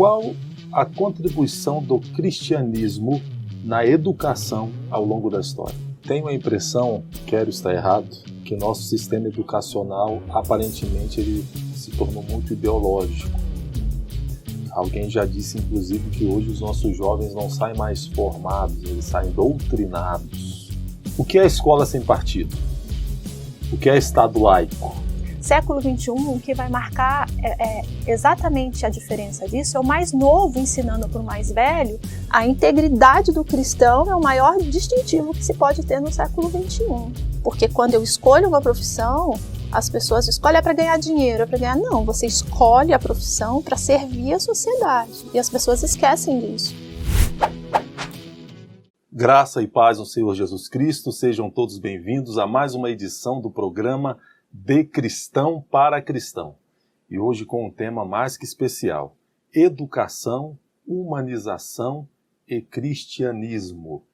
Qual a contribuição do cristianismo na educação ao longo da história? Tenho a impressão, quero estar errado, que nosso sistema educacional, aparentemente, ele se tornou muito ideológico. Alguém já disse, inclusive, que hoje os nossos jovens não saem mais formados, eles saem doutrinados. O que é a escola sem partido? O que é Estado laico? Século XXI, o que vai marcar exatamente a diferença disso é o mais novo ensinando para o mais velho. A integridade do cristão é o maior distintivo que se pode ter no século XXI. Porque quando eu escolho uma profissão, as pessoas escolhem para ganhar dinheiro, para ganhar... Não, você escolhe a profissão para servir a sociedade. E as pessoas esquecem disso. Graça e paz no Senhor Jesus Cristo, sejam todos bem-vindos a mais uma edição do programa De Cristão para Cristão. E hoje com um tema mais que especial: educação, humanização e cristianismo.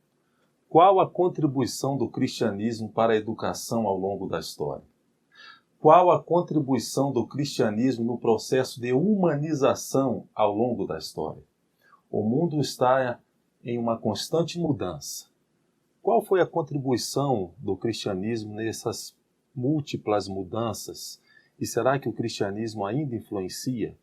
Qual a contribuição do cristianismo para a educação ao longo da história? Qual a contribuição do cristianismo no processo de humanização ao longo da história? O mundo está em uma constante mudança. Qual foi a contribuição do cristianismo nessas múltiplas mudanças? E será que o cristianismo ainda influencia?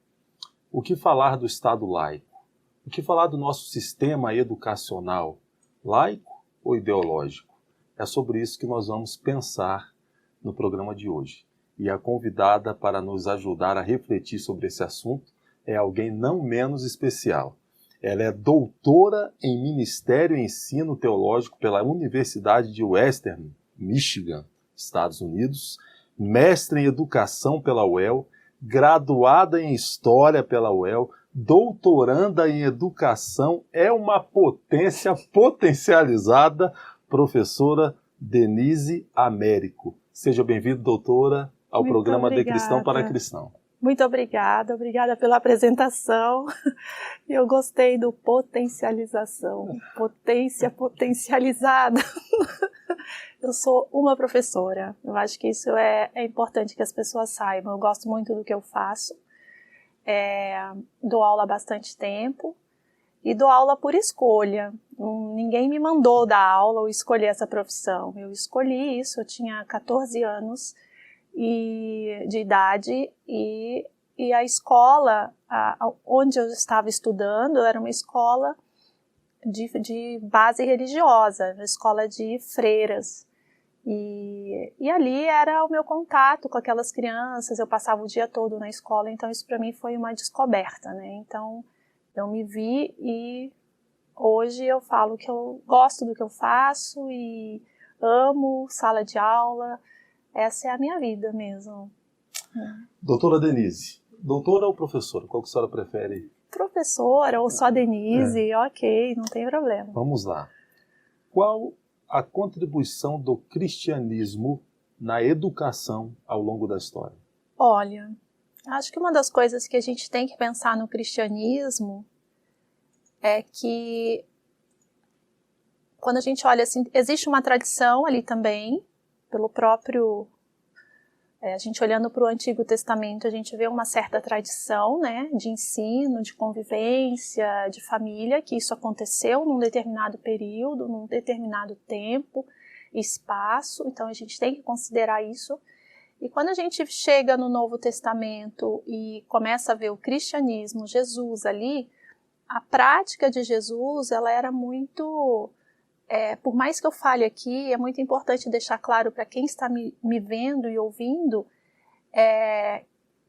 O que falar do Estado laico? O que falar do nosso sistema educacional? Laico ou ideológico? É sobre isso que nós vamos pensar no programa de hoje. E a convidada para nos ajudar a refletir sobre esse assunto é alguém não menos especial. Ela é doutora em Ministério e Ensino Teológico pela Universidade de Western, Michigan, Estados Unidos, mestre em Educação pela UEL, graduada em História pela UEL, doutoranda em Educação, é uma potência potencializada, professora Denise Américo. Seja bem-vinda, doutora, ao Muito programa obrigada. De Cristão para Cristão. Muito obrigada pela apresentação. Eu gostei do potencialização, potência potencializada. Eu sou uma professora, eu acho que isso é importante que as pessoas saibam. Eu gosto muito do que eu faço, dou aula há bastante tempo e dou aula por escolha. Ninguém me mandou dar aula ou escolher essa profissão. Eu escolhi isso, eu tinha 14 anos de idade e a escola onde eu estava estudando era uma escola de base religiosa, uma escola de freiras. E ali era o meu contato com aquelas crianças, eu passava o dia todo na escola, então isso para mim foi uma descoberta, né? Então eu me vi e hoje eu falo que eu gosto do que eu faço e amo sala de aula. Essa é a minha vida mesmo. Doutora Denise, doutora ou professora? Qual que a senhora prefere? Professora ou só Denise, ok, não tem problema. Vamos lá. Qual a contribuição do cristianismo na educação ao longo da história? Olha, acho que uma das coisas que a gente tem que pensar no cristianismo é que quando a gente olha assim, existe uma tradição ali também, pelo próprio, a gente olhando para o Antigo Testamento, a gente vê uma certa tradição, né, de ensino, de convivência, de família, que isso aconteceu num determinado período, num determinado tempo, espaço, então a gente tem que considerar isso. E quando a gente chega no Novo Testamento e começa a ver o cristianismo, Jesus ali, a prática de Jesus, ela era muito... por mais que eu fale aqui, é muito importante deixar claro para quem está me vendo e ouvindo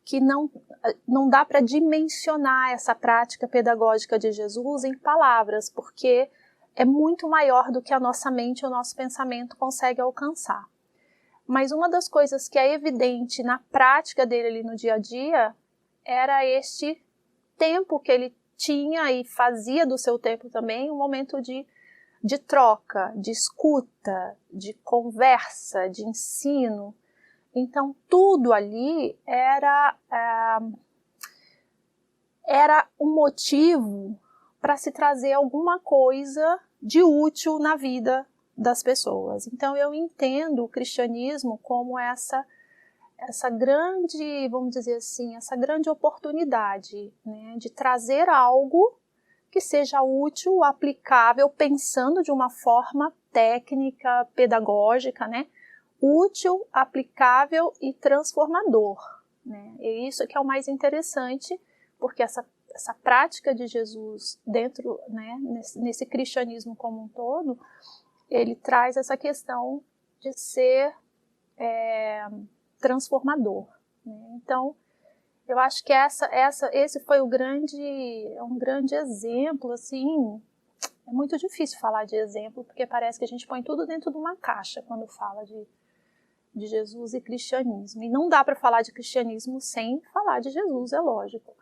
que não dá para dimensionar essa prática pedagógica de Jesus em palavras, porque é muito maior do que a nossa mente, o nosso pensamento consegue alcançar. Mas uma das coisas que é evidente na prática dele ali no dia a dia era este tempo que ele tinha e fazia do seu tempo também um momento de troca, de escuta, de conversa, de ensino. Então, tudo ali era um motivo para se trazer alguma coisa de útil na vida das pessoas. Então, eu entendo o cristianismo como essa essa grande, vamos dizer assim, essa grande oportunidade, né, de trazer algo que seja útil, aplicável, pensando de uma forma técnica, pedagógica, né, útil, aplicável e transformador, né? E isso que é o mais interessante, porque essa prática de Jesus dentro, né, nesse cristianismo como um todo, ele traz essa questão de ser transformador, né? Então, eu acho que esse foi um grande exemplo, assim. É muito difícil falar de exemplo, porque parece que a gente põe tudo dentro de uma caixa quando fala de Jesus e cristianismo. E não dá para falar de cristianismo sem falar de Jesus, é lógico.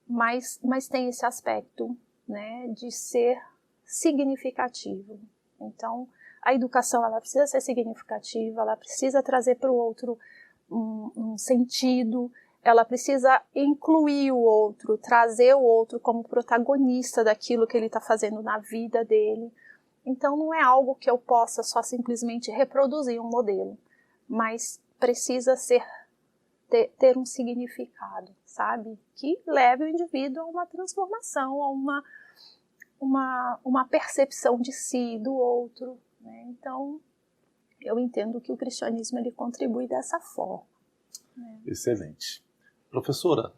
Mas tem esse aspecto, né, de ser significativo. Então, a educação ela precisa ser significativa, ela precisa trazer para o outro um sentido, ela precisa incluir o outro, trazer o outro como protagonista daquilo que ele está fazendo na vida dele. Então, não é algo que eu possa só simplesmente reproduzir um modelo, mas precisa ter um significado, sabe? Que leve o indivíduo a uma transformação, a uma percepção de si, do outro, né? Então, eu entendo que o cristianismo ele contribui dessa forma. Né? Excelente. Professora,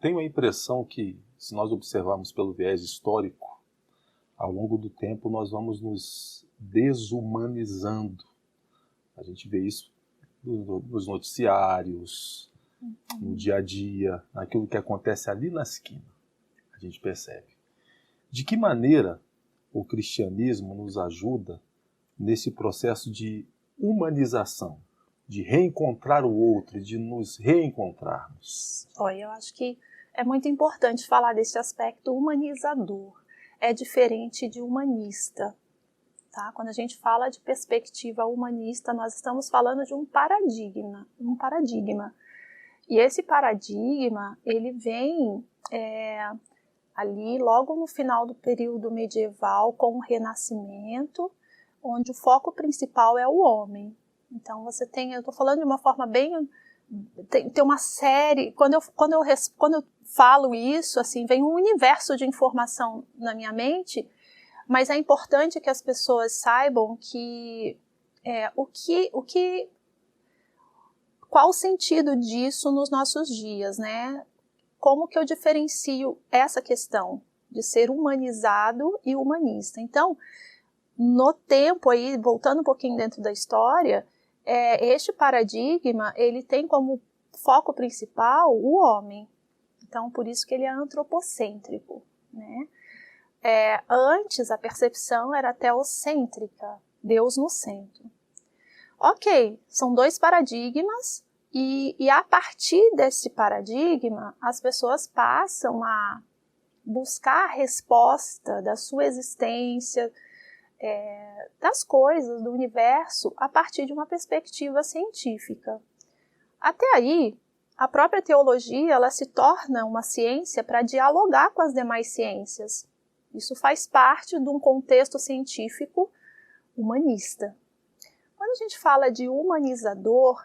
tenho a impressão que, se nós observarmos pelo viés histórico, ao longo do tempo nós vamos nos desumanizando. A gente vê isso nos noticiários, no dia a dia, naquilo que acontece ali na esquina. A gente percebe. De que maneira o cristianismo nos ajuda nesse processo de humanização, de reencontrar o outro, de nos reencontrarmos? Olha, eu acho que é muito importante falar desse aspecto humanizador. É diferente de humanista. Tá? Quando a gente fala de perspectiva humanista, nós estamos falando de um paradigma. E esse paradigma, ele vem ali logo no final do período medieval, com o Renascimento, onde o foco principal é o homem. Então você tem, eu estou falando de uma forma bem, tem uma série, quando eu falo isso, assim, vem um universo de informação na minha mente, mas é importante que as pessoas saibam que qual o sentido disso nos nossos dias, né? Como que eu diferencio essa questão de ser humanizado e humanista? Então, no tempo aí, voltando um pouquinho dentro da história, este paradigma, ele tem como foco principal o homem. Então, por isso que ele é antropocêntrico, né? Antes, a percepção era teocêntrica, Deus no centro. Ok, são dois paradigmas e a partir desse paradigma, as pessoas passam a buscar a resposta da sua existência, das coisas, do universo, a partir de uma perspectiva científica. Até aí, a própria teologia ela se torna uma ciência para dialogar com as demais ciências. Isso faz parte de um contexto científico humanista. Quando a gente fala de humanizador,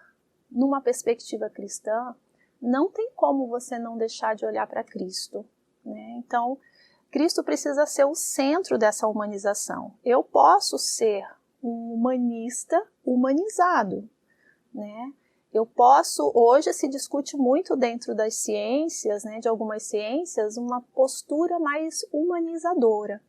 numa perspectiva cristã, não tem como você não deixar de olhar para Cristo, né? Então, Cristo precisa ser o centro dessa humanização. Eu posso ser um humanista humanizado, né? Eu posso, hoje se discute muito dentro das ciências, né, de algumas ciências, uma postura mais humanizadora.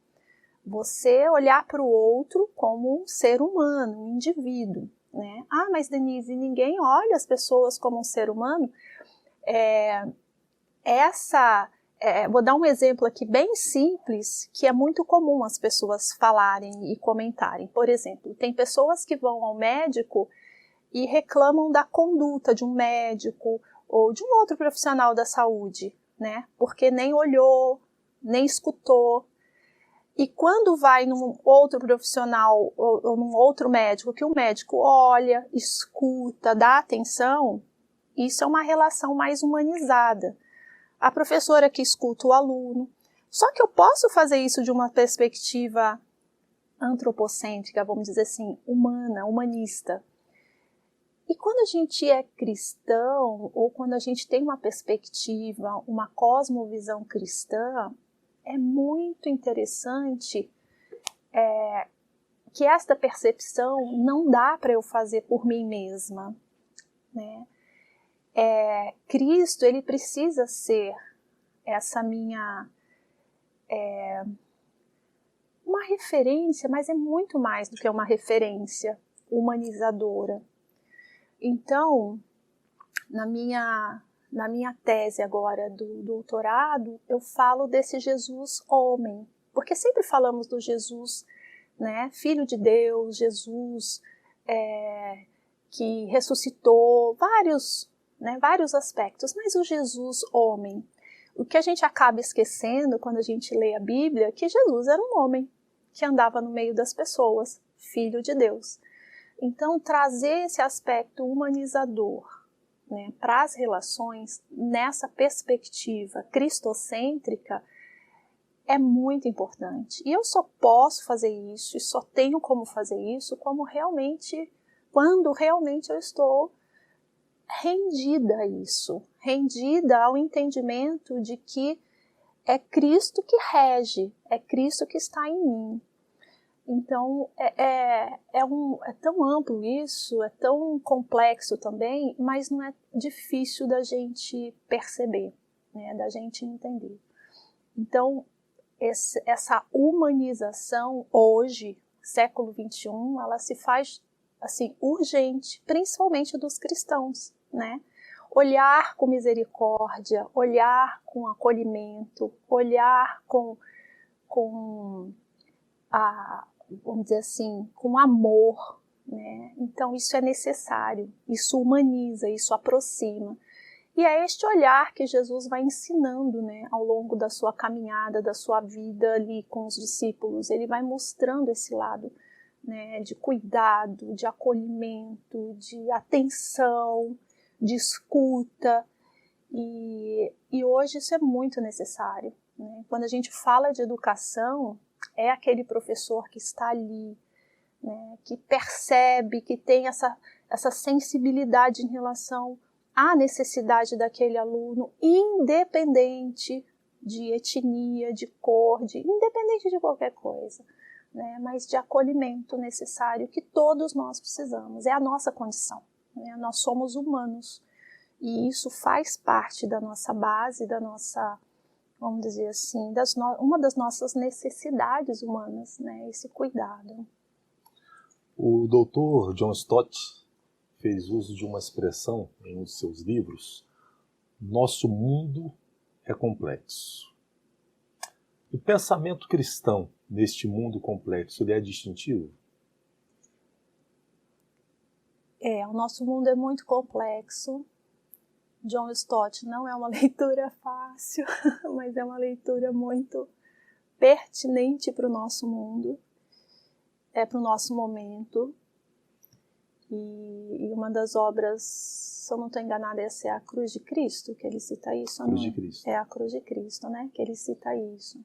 Você olhar para o outro como um ser humano, um indivíduo, né? Ah, mas Denise, ninguém olha as pessoas como um ser humano? Vou dar um exemplo aqui bem simples, que é muito comum as pessoas falarem e comentarem. Por exemplo, tem pessoas que vão ao médico e reclamam da conduta de um médico ou de um outro profissional da saúde, né? Porque nem olhou, nem escutou. E quando vai num outro profissional ou num outro médico, que o médico olha, escuta, dá atenção, isso é uma relação mais humanizada. A professora que escuta o aluno. Só que eu posso fazer isso de uma perspectiva antropocêntrica, vamos dizer assim, humana, humanista. E quando a gente é cristão, ou quando a gente tem uma perspectiva, uma cosmovisão cristã, é muito interessante que esta percepção não dá para eu fazer por mim mesma, né? Cristo, ele precisa ser essa minha uma referência, mas é muito mais do que uma referência humanizadora. Então, na minha tese agora do doutorado, eu falo desse Jesus homem, porque sempre falamos do Jesus, né, Filho de Deus, Jesus que ressuscitou, vários aspectos, mas o Jesus homem. O que a gente acaba esquecendo quando a gente lê a Bíblia é que Jesus era um homem que andava no meio das pessoas, Filho de Deus. Então, trazer esse aspecto humanizador, né, para as relações, nessa perspectiva cristocêntrica, é muito importante. E eu só posso fazer isso, e só tenho como fazer isso, quando realmente eu estou rendida a isso, rendida ao entendimento de que é Cristo que rege, é Cristo que está em mim. Então, é tão amplo isso, é tão complexo também, mas não é difícil da gente perceber, né, da gente entender. Então, essa humanização hoje, século XXI, ela se faz assim, urgente, principalmente dos cristãos, né? Olhar com misericórdia, olhar com acolhimento, olhar vamos dizer assim, com amor, né? Então isso é necessário, isso humaniza, isso aproxima. E é este olhar que Jesus vai ensinando, né, ao longo da sua caminhada, da sua vida ali com os discípulos. Ele vai mostrando esse lado, né, de cuidado, de acolhimento, de atenção, de escuta. E hoje isso é muito necessário, né? Quando a gente fala de educação, é aquele professor que está ali, né, que percebe, que tem essa sensibilidade em relação à necessidade daquele aluno, independente de etnia, de cor, independente de qualquer coisa, né, mas de acolhimento necessário que todos nós precisamos, é a nossa condição, né, nós somos humanos e isso faz parte da nossa base, da nossa, vamos dizer assim, uma das nossas necessidades humanas, né, esse cuidado. O Dr. John Stott fez uso de uma expressão em um de seus livros: nosso mundo é complexo. O pensamento cristão neste mundo complexo, ele é distintivo? O nosso mundo é muito complexo. John Stott não é uma leitura fácil, mas é uma leitura muito pertinente para o nosso mundo, para o nosso momento. E uma das obras, se eu não estou enganada, essa é a Cruz de Cristo, que ele cita isso. Cruz de Cristo. É a Cruz de Cristo, né, que ele cita isso.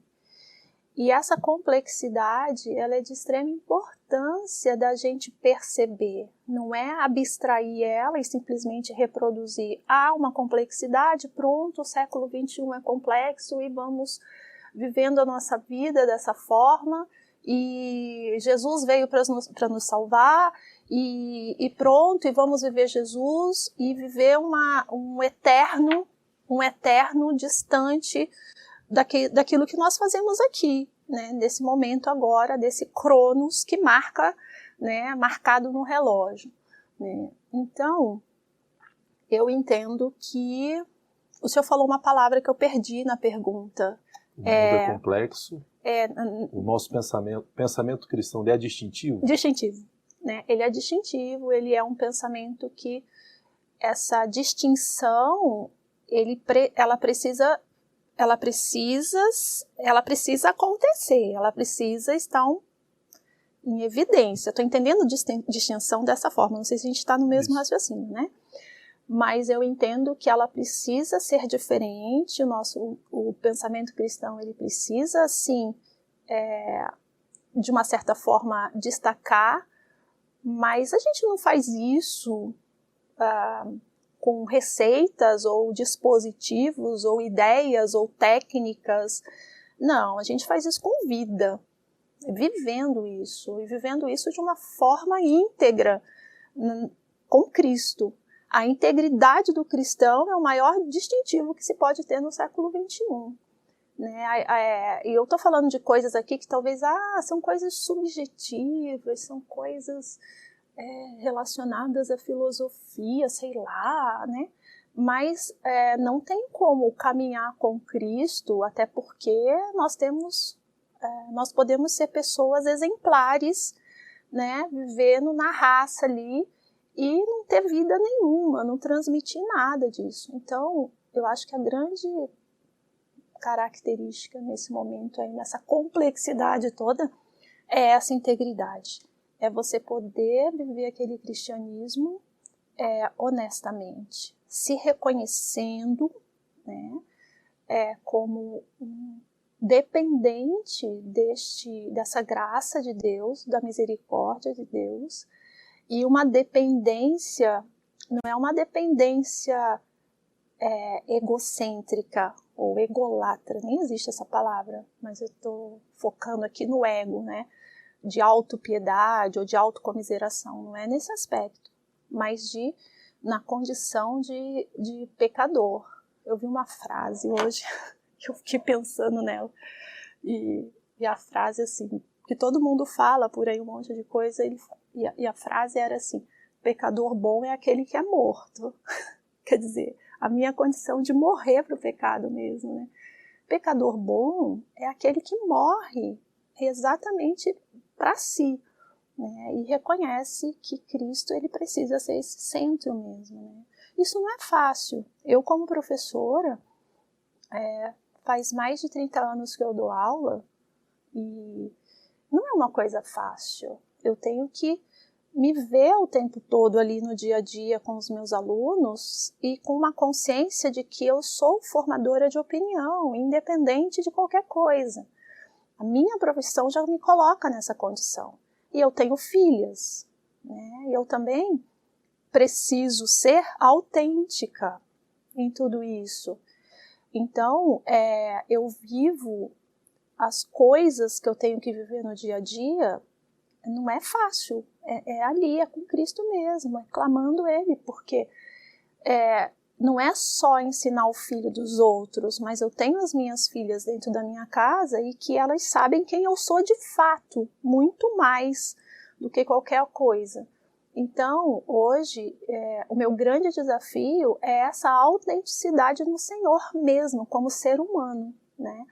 E essa complexidade, ela é de extrema importância da gente perceber. Não é abstrair ela e simplesmente reproduzir. Há uma complexidade, pronto, o século XXI é complexo e vamos vivendo a nossa vida dessa forma. E Jesus veio para nos salvar e pronto, e vamos viver Jesus e viver um eterno distante daquilo que nós fazemos aqui, né, nesse momento agora, desse cronos que marca, né, marcado no relógio, né. Então, eu entendo que o senhor falou uma palavra que eu perdi na pergunta. O mundo é complexo. O nosso pensamento cristão, ele é distintivo? Distintivo, né? Ele é distintivo, ele é um pensamento que essa distinção, ela precisa acontecer, ela precisa estar em evidência. Estou entendendo distinção dessa forma, não sei se a gente está no mesmo raciocínio, né? Mas eu entendo que ela precisa ser diferente, o pensamento cristão, ele precisa, assim, de uma certa forma, destacar, mas a gente não faz isso com receitas ou dispositivos ou ideias ou técnicas. Não, a gente faz isso com vida, vivendo isso, e vivendo isso de uma forma íntegra com Cristo. A integridade do cristão é o maior distintivo que se pode ter no século XXI. Né? E eu estou falando de coisas aqui que talvez são coisas subjetivas, são coisas relacionadas à filosofia, sei lá, né? Mas não tem como caminhar com Cristo, até porque nós podemos ser pessoas exemplares, né? Vivendo na raça ali e não ter vida nenhuma, não transmitir nada disso. Então, eu acho que a grande característica nesse momento, aí, nessa complexidade toda, é essa integridade. É você poder viver aquele cristianismo honestamente, se reconhecendo, né, como dependente dessa graça de Deus, da misericórdia de Deus, e uma dependência, não é uma dependência egocêntrica ou egolatra, nem existe essa palavra, mas eu estou focando aqui no ego, né? De autopiedade ou de autocomiseração, não é nesse aspecto, mas na condição de pecador. Eu vi uma frase hoje, que eu fiquei pensando nela, e a frase assim, que todo mundo fala por aí um monte de coisa, e a frase era assim: pecador bom é aquele que é morto. Quer dizer, a minha condição de morrer para o pecado mesmo, né? Pecador bom é aquele que morre exatamente para si, né? E reconhece que Cristo ele precisa ser esse centro mesmo, né? Isso não é fácil. Eu, como professora, faz mais de 30 anos que eu dou aula e não é uma coisa fácil. Eu tenho que me ver o tempo todo ali no dia a dia com os meus alunos e com uma consciência de que eu sou formadora de opinião, independente de qualquer coisa. A minha profissão já me coloca nessa condição. E eu tenho filhas, né? E eu também preciso ser autêntica em tudo isso. Então, eu vivo as coisas que eu tenho que viver no dia a dia. Não é fácil, ali, é com Cristo mesmo, é clamando Ele, porque não é só ensinar o filho dos outros, mas eu tenho as minhas filhas dentro da minha casa e que elas sabem quem eu sou de fato, muito mais do que qualquer coisa. Então, hoje, o meu grande desafio é essa autenticidade no Senhor mesmo, como ser humano, né?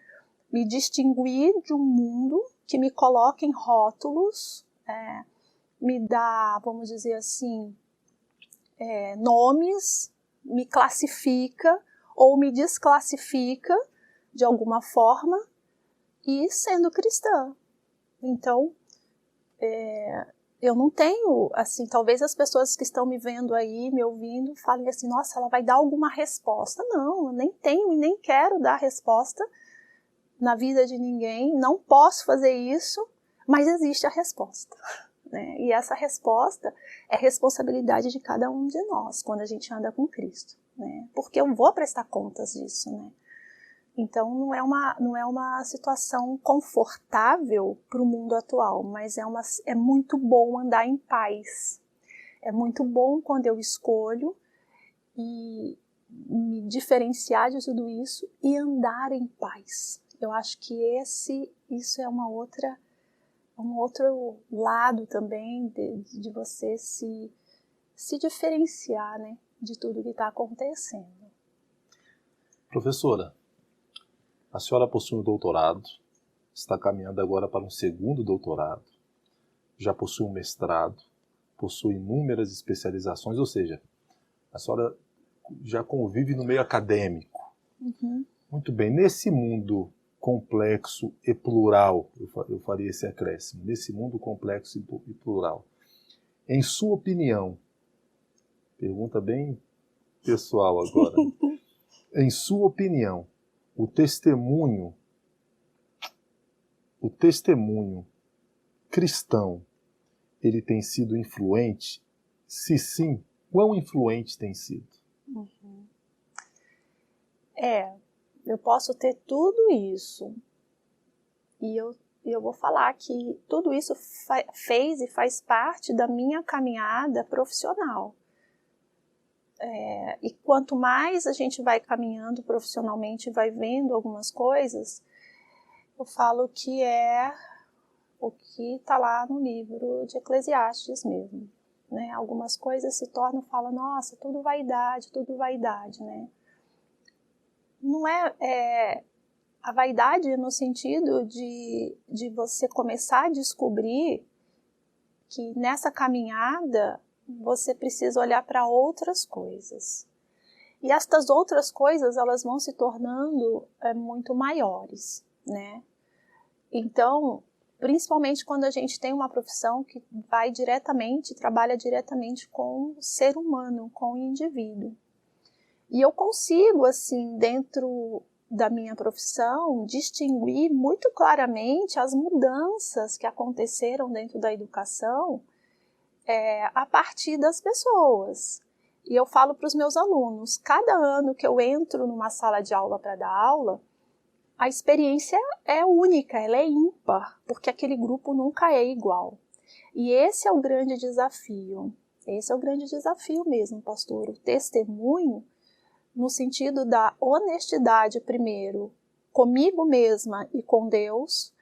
Me distinguir de um mundo que me coloca em rótulos, me dá, vamos dizer assim, nomes, me classifica ou me desclassifica de alguma forma, e sendo cristã. Então, eu não tenho, assim, talvez as pessoas que estão me vendo aí, me ouvindo, falem assim: nossa, ela vai dar alguma resposta. Não, eu nem tenho e nem quero dar resposta na vida de ninguém, não posso fazer isso, mas existe a resposta, né? E essa resposta é responsabilidade de cada um de nós, quando a gente anda com Cristo, né? Porque eu vou prestar contas disso, né? Então não é uma situação confortável para o mundo atual, mas é muito bom andar em paz. É muito bom quando eu escolho e me diferenciar de tudo isso e andar em paz. Eu acho que isso é um outro lado também de você se diferenciar, né, de tudo que está acontecendo. Professora, a senhora possui um doutorado, está caminhando agora para um segundo doutorado, já possui um mestrado, possui inúmeras especializações, ou seja, a senhora já convive no meio acadêmico. Uhum. Muito bem, nesse mundo complexo e plural, eu faria esse acréscimo, nesse mundo complexo e plural, em sua opinião, pergunta bem pessoal agora, em sua opinião, o testemunho cristão, ele tem sido influente? Se sim, Quão influente tem sido? Uhum. Eu posso ter tudo isso. E eu vou falar que tudo isso fez e faz parte da minha caminhada profissional. E quanto mais a gente vai caminhando profissionalmente, vai vendo algumas coisas, eu falo que é o que está lá no livro de Eclesiastes mesmo. Né? Algumas coisas se tornam, fala, nossa, tudo vaidade, né? Não é a vaidade no sentido de você começar a descobrir que nessa caminhada você precisa olhar para outras coisas. E estas outras coisas, elas vão se tornando muito maiores, né? Então, principalmente quando a gente tem uma profissão que trabalha diretamente com o ser humano, com o indivíduo. E eu consigo, assim, dentro da minha profissão, distinguir muito claramente as mudanças que aconteceram dentro da educação a partir das pessoas. E eu falo para os meus alunos, cada ano que eu entro numa sala de aula para dar aula, a experiência é única, ela é ímpar, porque aquele grupo nunca é igual. E esse é o grande desafio. Esse é o grande desafio mesmo, pastor. O testemunho, no sentido da honestidade, primeiro, comigo mesma e com Deus,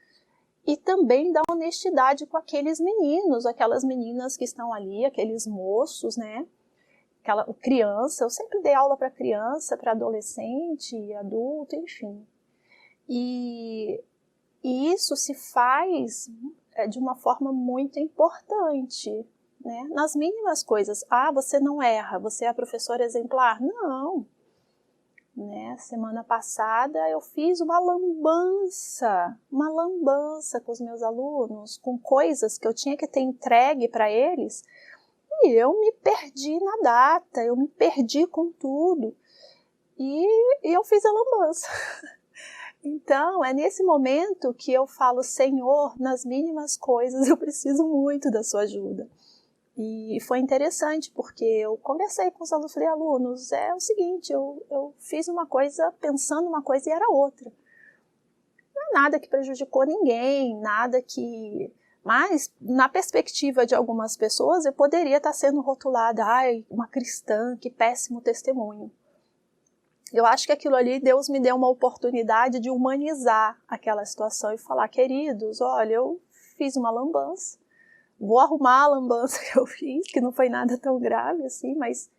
e também da honestidade com aqueles meninos, aquelas meninas que estão ali, aqueles moços, né? Aquela criança, eu sempre dei aula para criança, para adolescente, adulto, enfim. E isso se faz de uma forma muito importante, né? Nas mínimas coisas. Ah, você não erra, você é a professora exemplar? Não. Né? Semana passada eu fiz uma lambança com os meus alunos, com coisas que eu tinha que ter entregue para eles, e eu me perdi na data, eu me perdi com tudo, e eu fiz a lambança. Então, é nesse momento que eu falo, Senhor, nas mínimas coisas eu preciso muito da sua ajuda. E foi interessante, porque eu conversei com os alunos, falei, alunos, é o seguinte, eu fiz uma coisa pensando uma coisa e era outra. Não é nada que prejudicou ninguém, nada que... Mas, na perspectiva de algumas pessoas, eu poderia estar sendo rotulada, ai, uma cristã, que péssimo testemunho. Eu acho que aquilo ali, Deus me deu uma oportunidade de humanizar aquela situação e falar, queridos, olha, eu fiz uma lambança, vou arrumar a lambança que eu fiz, que não foi nada tão grave assim, mas...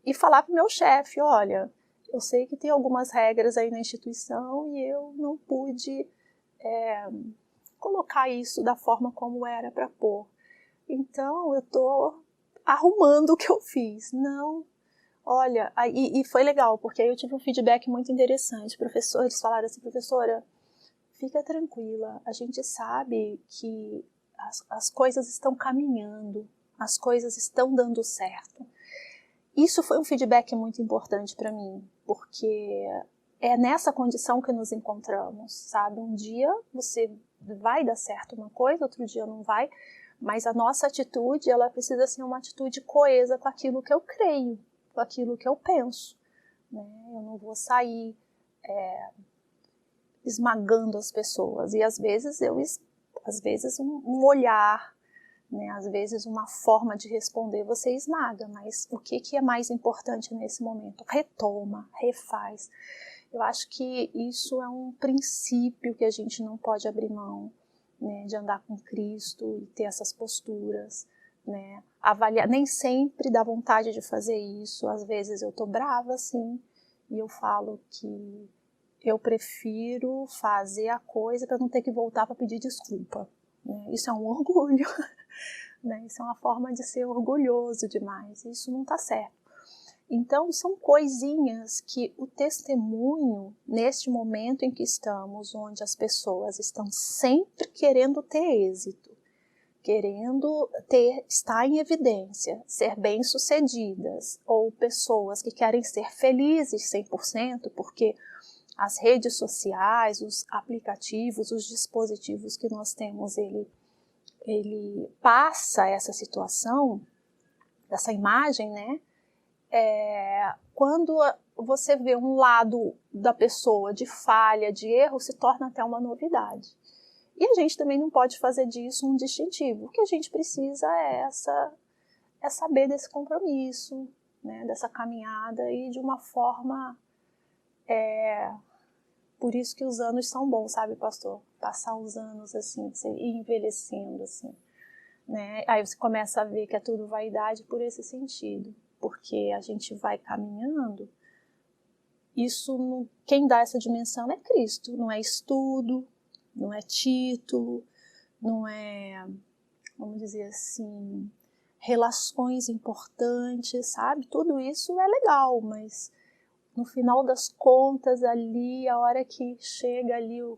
E falar para o meu chefe, olha, eu sei que tem algumas regras aí na instituição e eu não pude colocar isso da forma como era para pôr. Então, eu estou arrumando o que eu fiz. Não, olha, e foi legal, porque aí eu tive um feedback muito interessante. Professores falaram assim, professora, fica tranquila, a gente sabe que as coisas estão caminhando, as coisas estão dando certo. Isso foi um feedback muito importante para mim, porque é nessa condição que nos encontramos, sabe? Um dia você vai dar certo uma coisa, outro dia não vai, mas a nossa atitude, ela precisa ser uma atitude coesa com aquilo que eu creio, com aquilo que eu penso. Né? Eu não vou sair esmagando as pessoas, e às vezes um olhar, né? Às vezes uma forma de responder você esmaga, mas o que é mais importante nesse momento? Retoma, refaz. Eu acho que isso é um princípio que a gente não pode abrir mão, né? De andar com Cristo e ter essas posturas, né? Avaliar, nem sempre dá vontade de fazer isso, às vezes eu tô brava assim, e eu falo que eu prefiro fazer a coisa para não ter que voltar para pedir desculpa. Né? Isso é um orgulho. Né? Isso é uma forma de ser orgulhoso demais. Isso não está certo. Então, são coisinhas que o testemunho, neste momento em que estamos, onde as pessoas estão sempre querendo ter êxito, querendo estar em evidência, ser bem-sucedidas, ou pessoas que querem ser felizes 100%, porque as redes sociais, os aplicativos, os dispositivos que nós temos, ele passa essa situação, essa imagem, né? quando você vê um lado da pessoa de falha, de erro, se torna até uma novidade. E a gente também não pode fazer disso um distintivo. O que a gente precisa é saber desse compromisso, né, dessa caminhada e de uma forma... Por isso que os anos são bons, sabe, pastor? Passar os anos assim, você ir envelhecendo assim, né? Aí você começa a ver que é tudo vaidade por esse sentido, porque a gente vai caminhando. Quem dá essa dimensão é Cristo, não é estudo, não é título, não é, vamos dizer assim, relações importantes, sabe? Tudo isso é legal, mas no final das contas, ali, a hora que chega ali o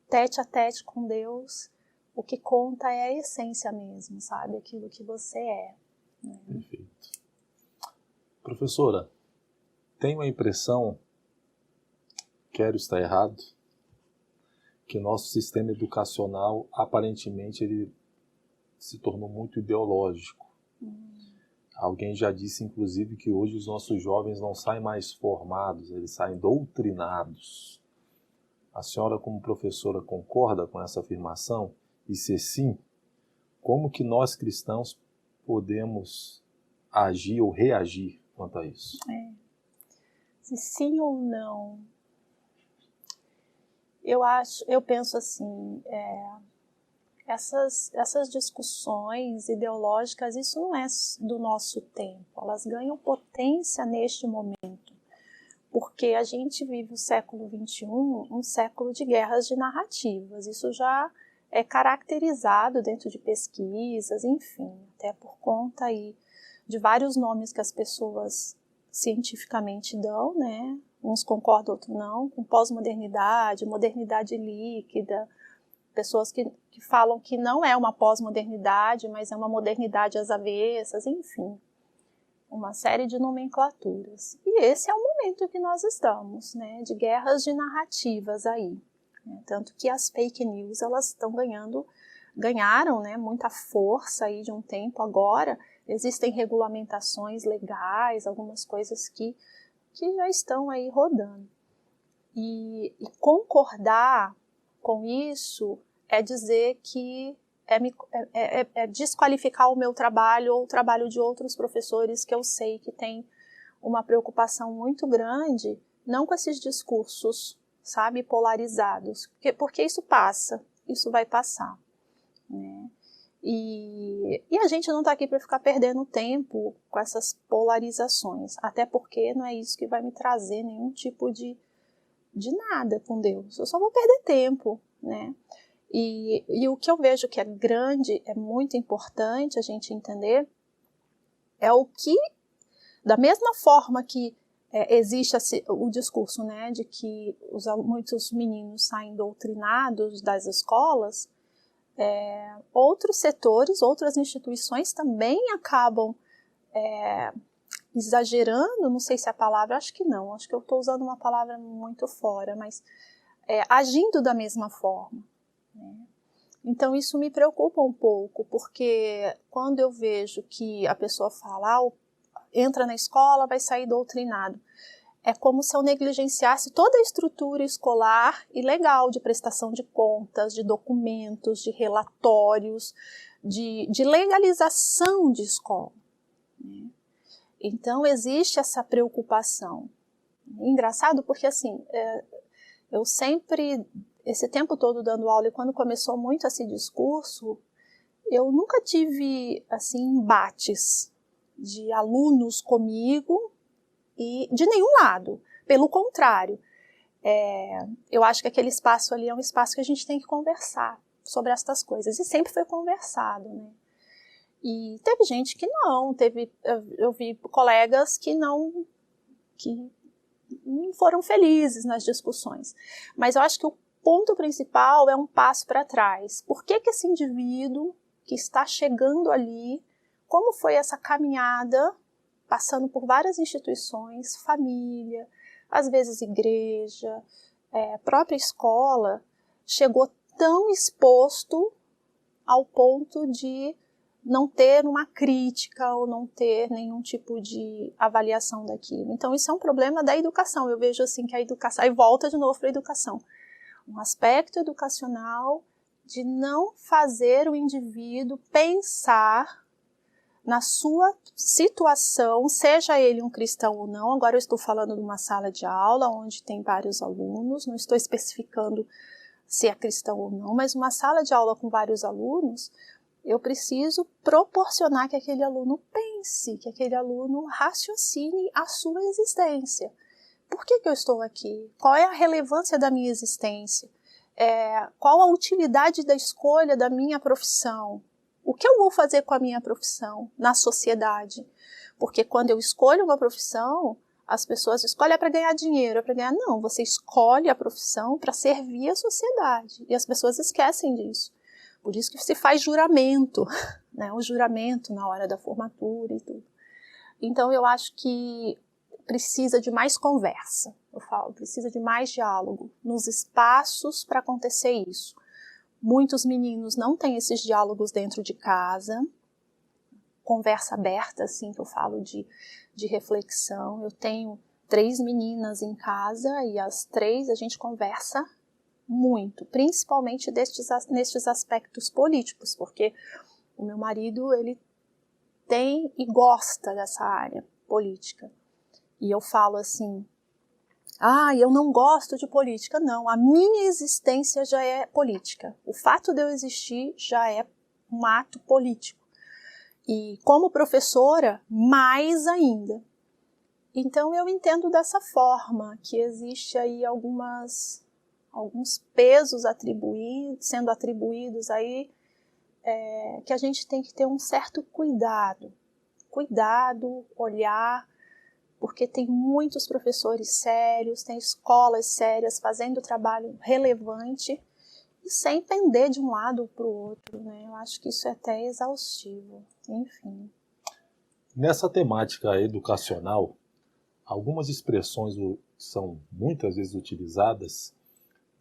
tete a tete com Deus, o que conta é a essência mesmo, sabe? Aquilo que você é. Né? Perfeito. Professora, tenho a impressão, quero estar errado, que nosso sistema educacional, aparentemente, ele se tornou muito ideológico. Alguém já disse, inclusive, que hoje os nossos jovens não saem mais formados, eles saem doutrinados. A senhora, como professora, concorda com essa afirmação? E se sim, como que nós cristãos podemos agir ou reagir quanto a isso? Se sim ou não, eu penso assim, essas discussões ideológicas, isso não é do nosso tempo, elas ganham potência neste momento, porque a gente vive o século XXI, um século de guerras de narrativas, isso já é caracterizado dentro de pesquisas, enfim, até por conta aí de vários nomes que as pessoas cientificamente dão, né? Uns concordam, outros não, com pós-modernidade, modernidade líquida, pessoas que falam que não é uma pós-modernidade, mas é uma modernidade às avessas, enfim, uma série de nomenclaturas. E esse é o momento que nós estamos, né, de guerras de narrativas aí. Né, tanto que as fake news, elas ganharam, né, muita força aí de um tempo agora. Existem regulamentações legais, algumas coisas que já estão aí rodando. E concordar com isso é dizer que é desqualificar o meu trabalho ou o trabalho de outros professores que eu sei que tem uma preocupação muito grande, não com esses discursos, sabe, polarizados, porque isso passa, isso vai passar, né? E a gente não está aqui para ficar perdendo tempo com essas polarizações, até porque não é isso que vai me trazer nenhum tipo de nada com Deus, eu só vou perder tempo, né? E o que eu vejo que é grande, é muito importante a gente entender, é o que, da mesma forma que existe o discurso, né, de que muitos meninos saem doutrinados das escolas, outros setores, outras instituições também acabam exagerando, não sei se é a palavra, acho que não, acho que eu estou usando uma palavra muito fora, mas agindo da mesma forma. Né? Então isso me preocupa um pouco, porque quando eu vejo que a pessoa fala, entra na escola, vai sair doutrinado, é como se eu negligenciasse toda a estrutura escolar e legal de prestação de contas, de documentos, de relatórios, de legalização de escola. Né? Então existe essa preocupação. Engraçado porque assim, eu sempre, esse tempo todo dando aula, e quando começou muito esse discurso, eu nunca tive assim embates de alunos comigo e de nenhum lado. Pelo contrário, eu acho que aquele espaço ali é um espaço que a gente tem que conversar sobre estas coisas, e sempre foi conversado, né? E teve gente que não, eu vi colegas que não foram felizes nas discussões. Mas eu acho que o ponto principal é um passo para trás. Por que esse indivíduo que está chegando ali, como foi essa caminhada, passando por várias instituições, família, às vezes igreja, própria escola, chegou tão exposto ao ponto de não ter uma crítica ou não ter nenhum tipo de avaliação daquilo. Então isso é um problema da educação. Eu vejo assim que a educação, aí volta de novo para a educação, um aspecto educacional de não fazer o indivíduo pensar na sua situação, seja ele um cristão ou não. Agora eu estou falando de uma sala de aula onde tem vários alunos, não estou especificando se é cristão ou não, mas uma sala de aula com vários alunos, eu preciso proporcionar que aquele aluno pense, que aquele aluno raciocine a sua existência. Por que eu estou aqui? Qual é a relevância da minha existência? Qual a utilidade da escolha da minha profissão? O que eu vou fazer com a minha profissão na sociedade? Porque quando eu escolho uma profissão, as pessoas escolhem para ganhar dinheiro, para ganhar... Não, você escolhe a profissão para servir a sociedade. E as pessoas esquecem disso. Por isso que se faz juramento, né? O juramento na hora da formatura e tudo. Então eu acho que precisa de mais conversa, precisa de mais diálogo nos espaços para acontecer isso. Muitos meninos não têm esses diálogos dentro de casa, conversa aberta, assim, que eu falo de reflexão. Eu tenho 3 meninas em casa e as 3 a gente conversa muito, principalmente nestes aspectos políticos, porque o meu marido, ele tem e gosta dessa área política. E eu falo assim, eu não gosto de política. Não, a minha existência já é política. O fato de eu existir já é um ato político. E como professora, mais ainda. Então eu entendo dessa forma, que existe aí alguns pesos sendo atribuídos aí, que a gente tem que ter um certo cuidado, olhar, porque tem muitos professores sérios, tem escolas sérias fazendo trabalho relevante e sem pender de um lado para o outro, né? Eu acho que isso é até exaustivo, enfim. Nessa temática educacional, algumas expressões que são muitas vezes utilizadas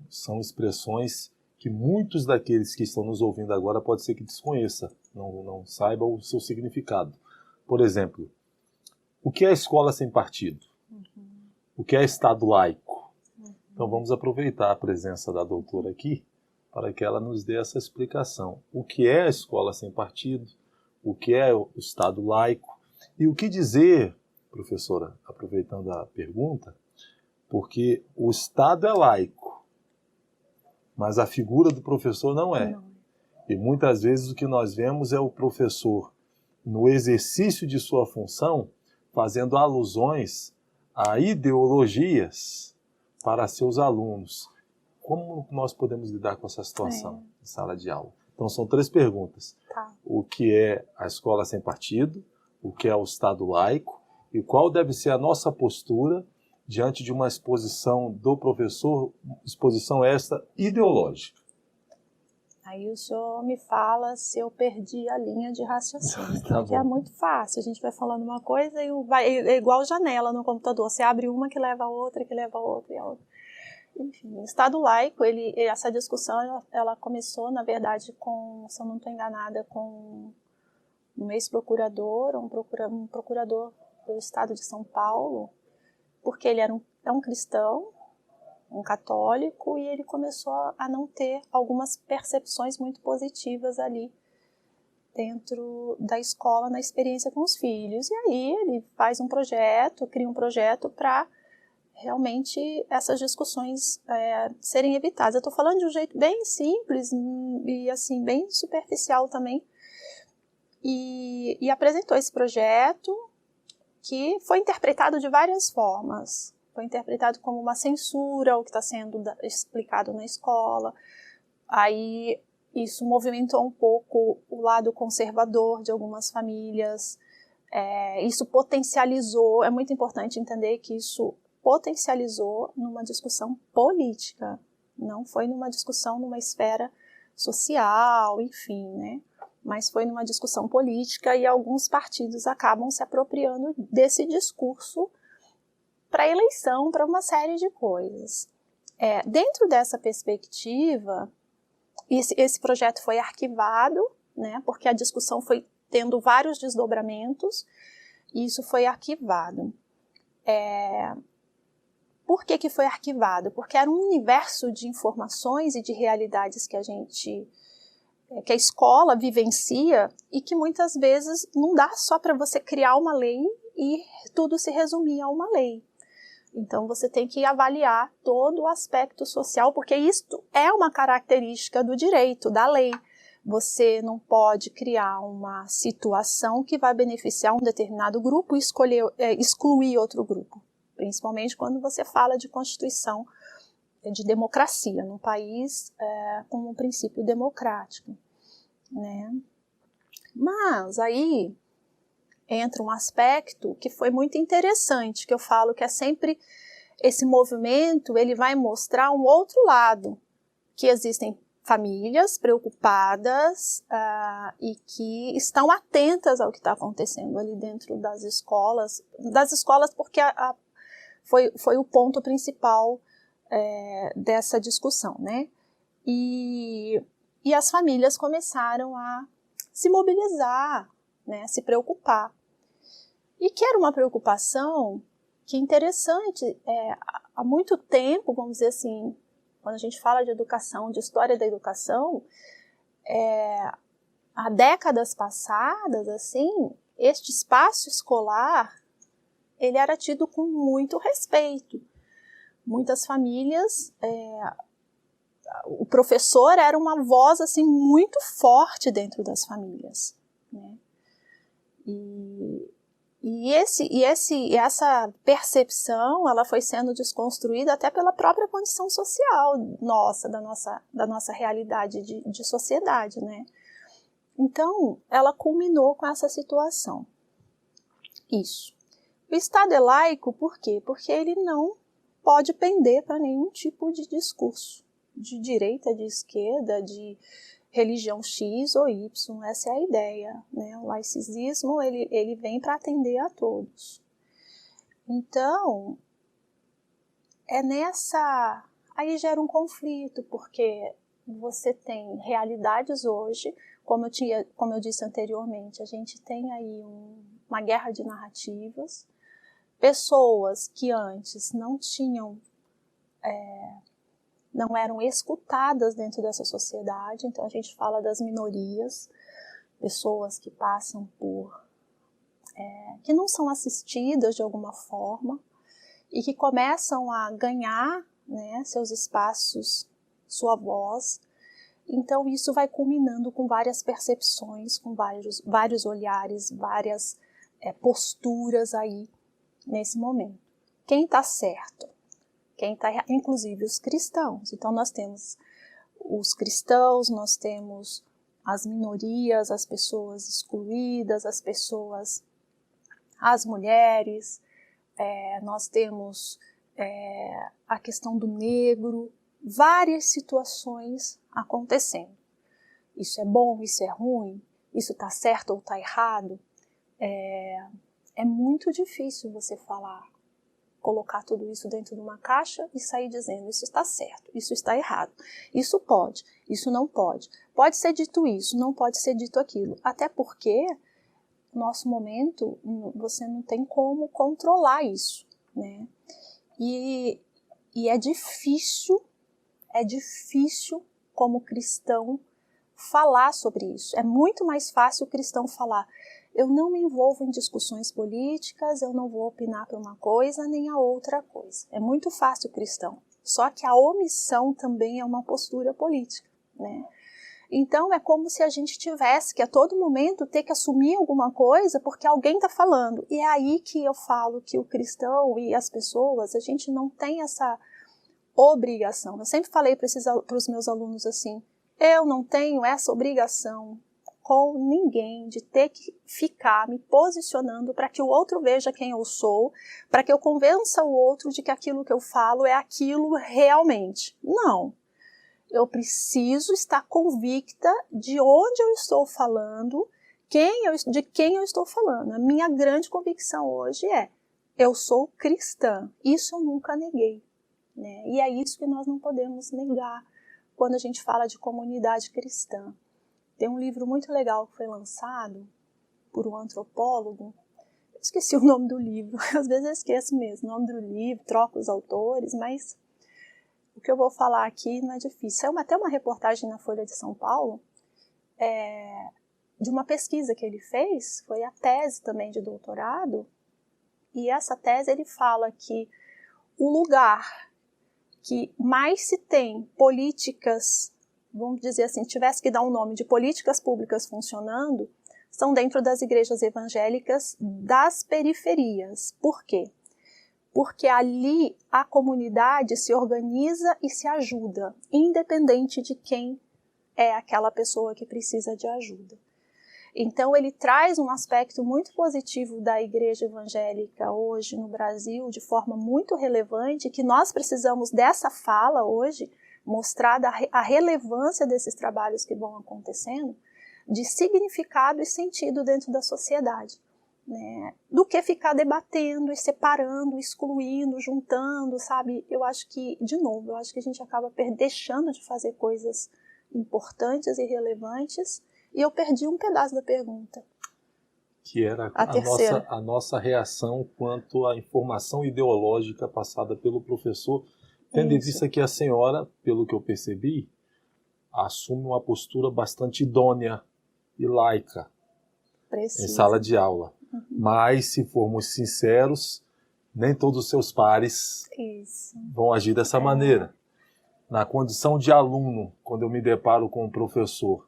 são expressões que muitos daqueles que estão nos ouvindo agora pode ser que desconheça, não saiba o seu significado. Por exemplo, o que é escola sem partido? Uhum. O que é Estado laico? Uhum. Então vamos aproveitar a presença da doutora aqui para que ela nos dê essa explicação. O que é a escola sem partido? O que é o Estado laico? E o que dizer, professora, aproveitando a pergunta, porque o Estado é laico, mas a figura do professor não é. Não. E muitas vezes o que nós vemos é o professor, no exercício de sua função, fazendo alusões a ideologias para seus alunos. Como nós podemos lidar com essa situação em sala de aula? Então são 3 perguntas. Tá. O que é a escola sem partido? O que é o Estado laico? E qual deve ser a nossa postura diante de uma exposição do professor, exposição esta ideológica? Aí o senhor me fala se eu perdi a linha de raciocínio, tá porque é muito fácil. A gente vai falando uma coisa e é igual janela no computador. Você abre uma que leva a outra, que leva a outra e a outra. Enfim, o Estado laico, essa discussão, ela começou, na verdade, se eu não estou enganada, com um ex-procurador, um procurador do Estado de São Paulo, porque ele é um cristão, um católico, e ele começou a não ter algumas percepções muito positivas ali dentro da escola, na experiência com os filhos. E aí ele cria um projeto para realmente essas discussões serem evitadas. Eu estou falando de um jeito bem simples e assim, bem superficial também. E apresentou esse projeto que foi interpretado de várias formas. Foi interpretado como uma censura, o que está sendo explicado na escola. Aí isso movimentou um pouco o lado conservador de algumas famílias. Isso potencializou, é muito importante entender que isso potencializou numa discussão política. Não foi numa discussão numa esfera social, enfim, né? Mas foi numa discussão política e alguns partidos acabam se apropriando desse discurso para eleição, para uma série de coisas. Dentro dessa perspectiva, esse projeto foi arquivado, né, porque a discussão foi tendo vários desdobramentos, e isso foi arquivado. Por que foi arquivado? Porque era um universo de informações e de realidades que a escola vivencia e que muitas vezes não dá só para você criar uma lei e tudo se resumir a uma lei. Então você tem que avaliar todo o aspecto social, porque isto é uma característica do direito, da lei. Você não pode criar uma situação que vai beneficiar um determinado grupo e excluir outro grupo. Principalmente quando você fala de constituição, de democracia, num país com um princípio democrático, né? Mas aí entra um aspecto que foi muito interessante, que eu falo que é sempre esse movimento, ele vai mostrar um outro lado, que existem famílias preocupadas e que estão atentas ao que está acontecendo ali dentro das escolas porque foi o ponto principal dessa discussão, né? E as famílias começaram a se mobilizar, né, se preocupar. E que era uma preocupação que é interessante, há muito tempo, vamos dizer assim, quando a gente fala de educação, de história da educação, há décadas passadas, assim, este espaço escolar, ele era tido com muito respeito. Muitas famílias, o professor era uma voz assim, muito forte dentro das famílias, né? E essa percepção, ela foi sendo desconstruída até pela própria condição social da nossa realidade de sociedade, né? Então, ela culminou com essa situação. Isso. O Estado é laico por quê? Porque ele não pode pender para nenhum tipo de discurso, de direita, de esquerda, de religião X ou Y, essa é a ideia, né? O laicismo, ele vem para atender a todos. Então, aí gera um conflito, porque você tem realidades hoje, como eu disse anteriormente, a gente tem aí uma guerra de narrativas, pessoas que antes não eram escutadas dentro dessa sociedade, então a gente fala das minorias, pessoas que passam que não são assistidas de alguma forma e que começam a ganhar, né, seus espaços, sua voz. Então isso vai culminando com várias percepções, com vários olhares, várias posturas aí nesse momento. Quem está certo? Inclusive os cristãos. Então nós temos os cristãos, nós temos as minorias, as pessoas excluídas, as mulheres, nós temos a questão do negro, várias situações acontecendo. Isso é bom, isso é ruim, isso está certo ou está errado. É muito difícil você colocar tudo isso dentro de uma caixa e sair dizendo isso está certo, isso está errado, isso pode, isso não pode. Pode ser dito isso, não pode ser dito aquilo. Até porque, no nosso momento, você não tem como controlar isso, né? E é difícil como cristão falar sobre isso. É muito mais fácil o cristão falar: eu não me envolvo em discussões políticas, eu não vou opinar por uma coisa nem a outra coisa. É muito fácil cristão. Só que a omissão também é uma postura política, né? Então é como se a gente tivesse que a todo momento ter que assumir alguma coisa porque alguém está falando. E é aí que eu falo que o cristão e as pessoas, a gente não tem essa obrigação. Eu sempre falei para os meus alunos assim: eu não tenho essa obrigação com ninguém de ter que ficar me posicionando para que o outro veja quem eu sou, para que eu convença o outro de que aquilo que eu falo é aquilo realmente. Não. Eu preciso estar convicta de onde eu estou falando, de quem eu estou falando. A minha grande convicção hoje eu sou cristã. Isso eu nunca neguei, né? E é isso que nós não podemos negar quando a gente fala de comunidade cristã. Tem um livro muito legal que foi lançado, por um antropólogo. Eu esqueci o nome do livro, às vezes eu esqueço mesmo o nome do livro, troco os autores, mas o que eu vou falar aqui não é difícil. Saiu até uma reportagem na Folha de São Paulo, de uma pesquisa que ele fez, foi a tese também de doutorado, e essa tese ele fala que o lugar que mais se tem políticas, vamos dizer assim, tivesse que dar um nome de políticas públicas funcionando, são dentro das igrejas evangélicas das periferias. Por quê? Porque ali a comunidade se organiza e se ajuda, independente de quem é aquela pessoa que precisa de ajuda. Então ele traz um aspecto muito positivo da igreja evangélica hoje no Brasil, de forma muito relevante, que nós precisamos dessa fala hoje, mostrar a relevância desses trabalhos que vão acontecendo, de significado e sentido dentro da sociedade, né? Do que ficar debatendo e separando, excluindo, juntando, sabe? Eu acho que, de novo, eu acho que a gente acaba deixando de fazer coisas importantes e relevantes, e eu perdi um pedaço da pergunta. Que era terceira. A nossa reação quanto à informação ideológica passada pelo professor, tendo em vista que a senhora, pelo que eu percebi, assume uma postura bastante idônea e laica em sala de aula. Mas, se formos sinceros, nem todos os seus pares vão agir dessa maneira. Na condição de aluno, quando eu me deparo com um professor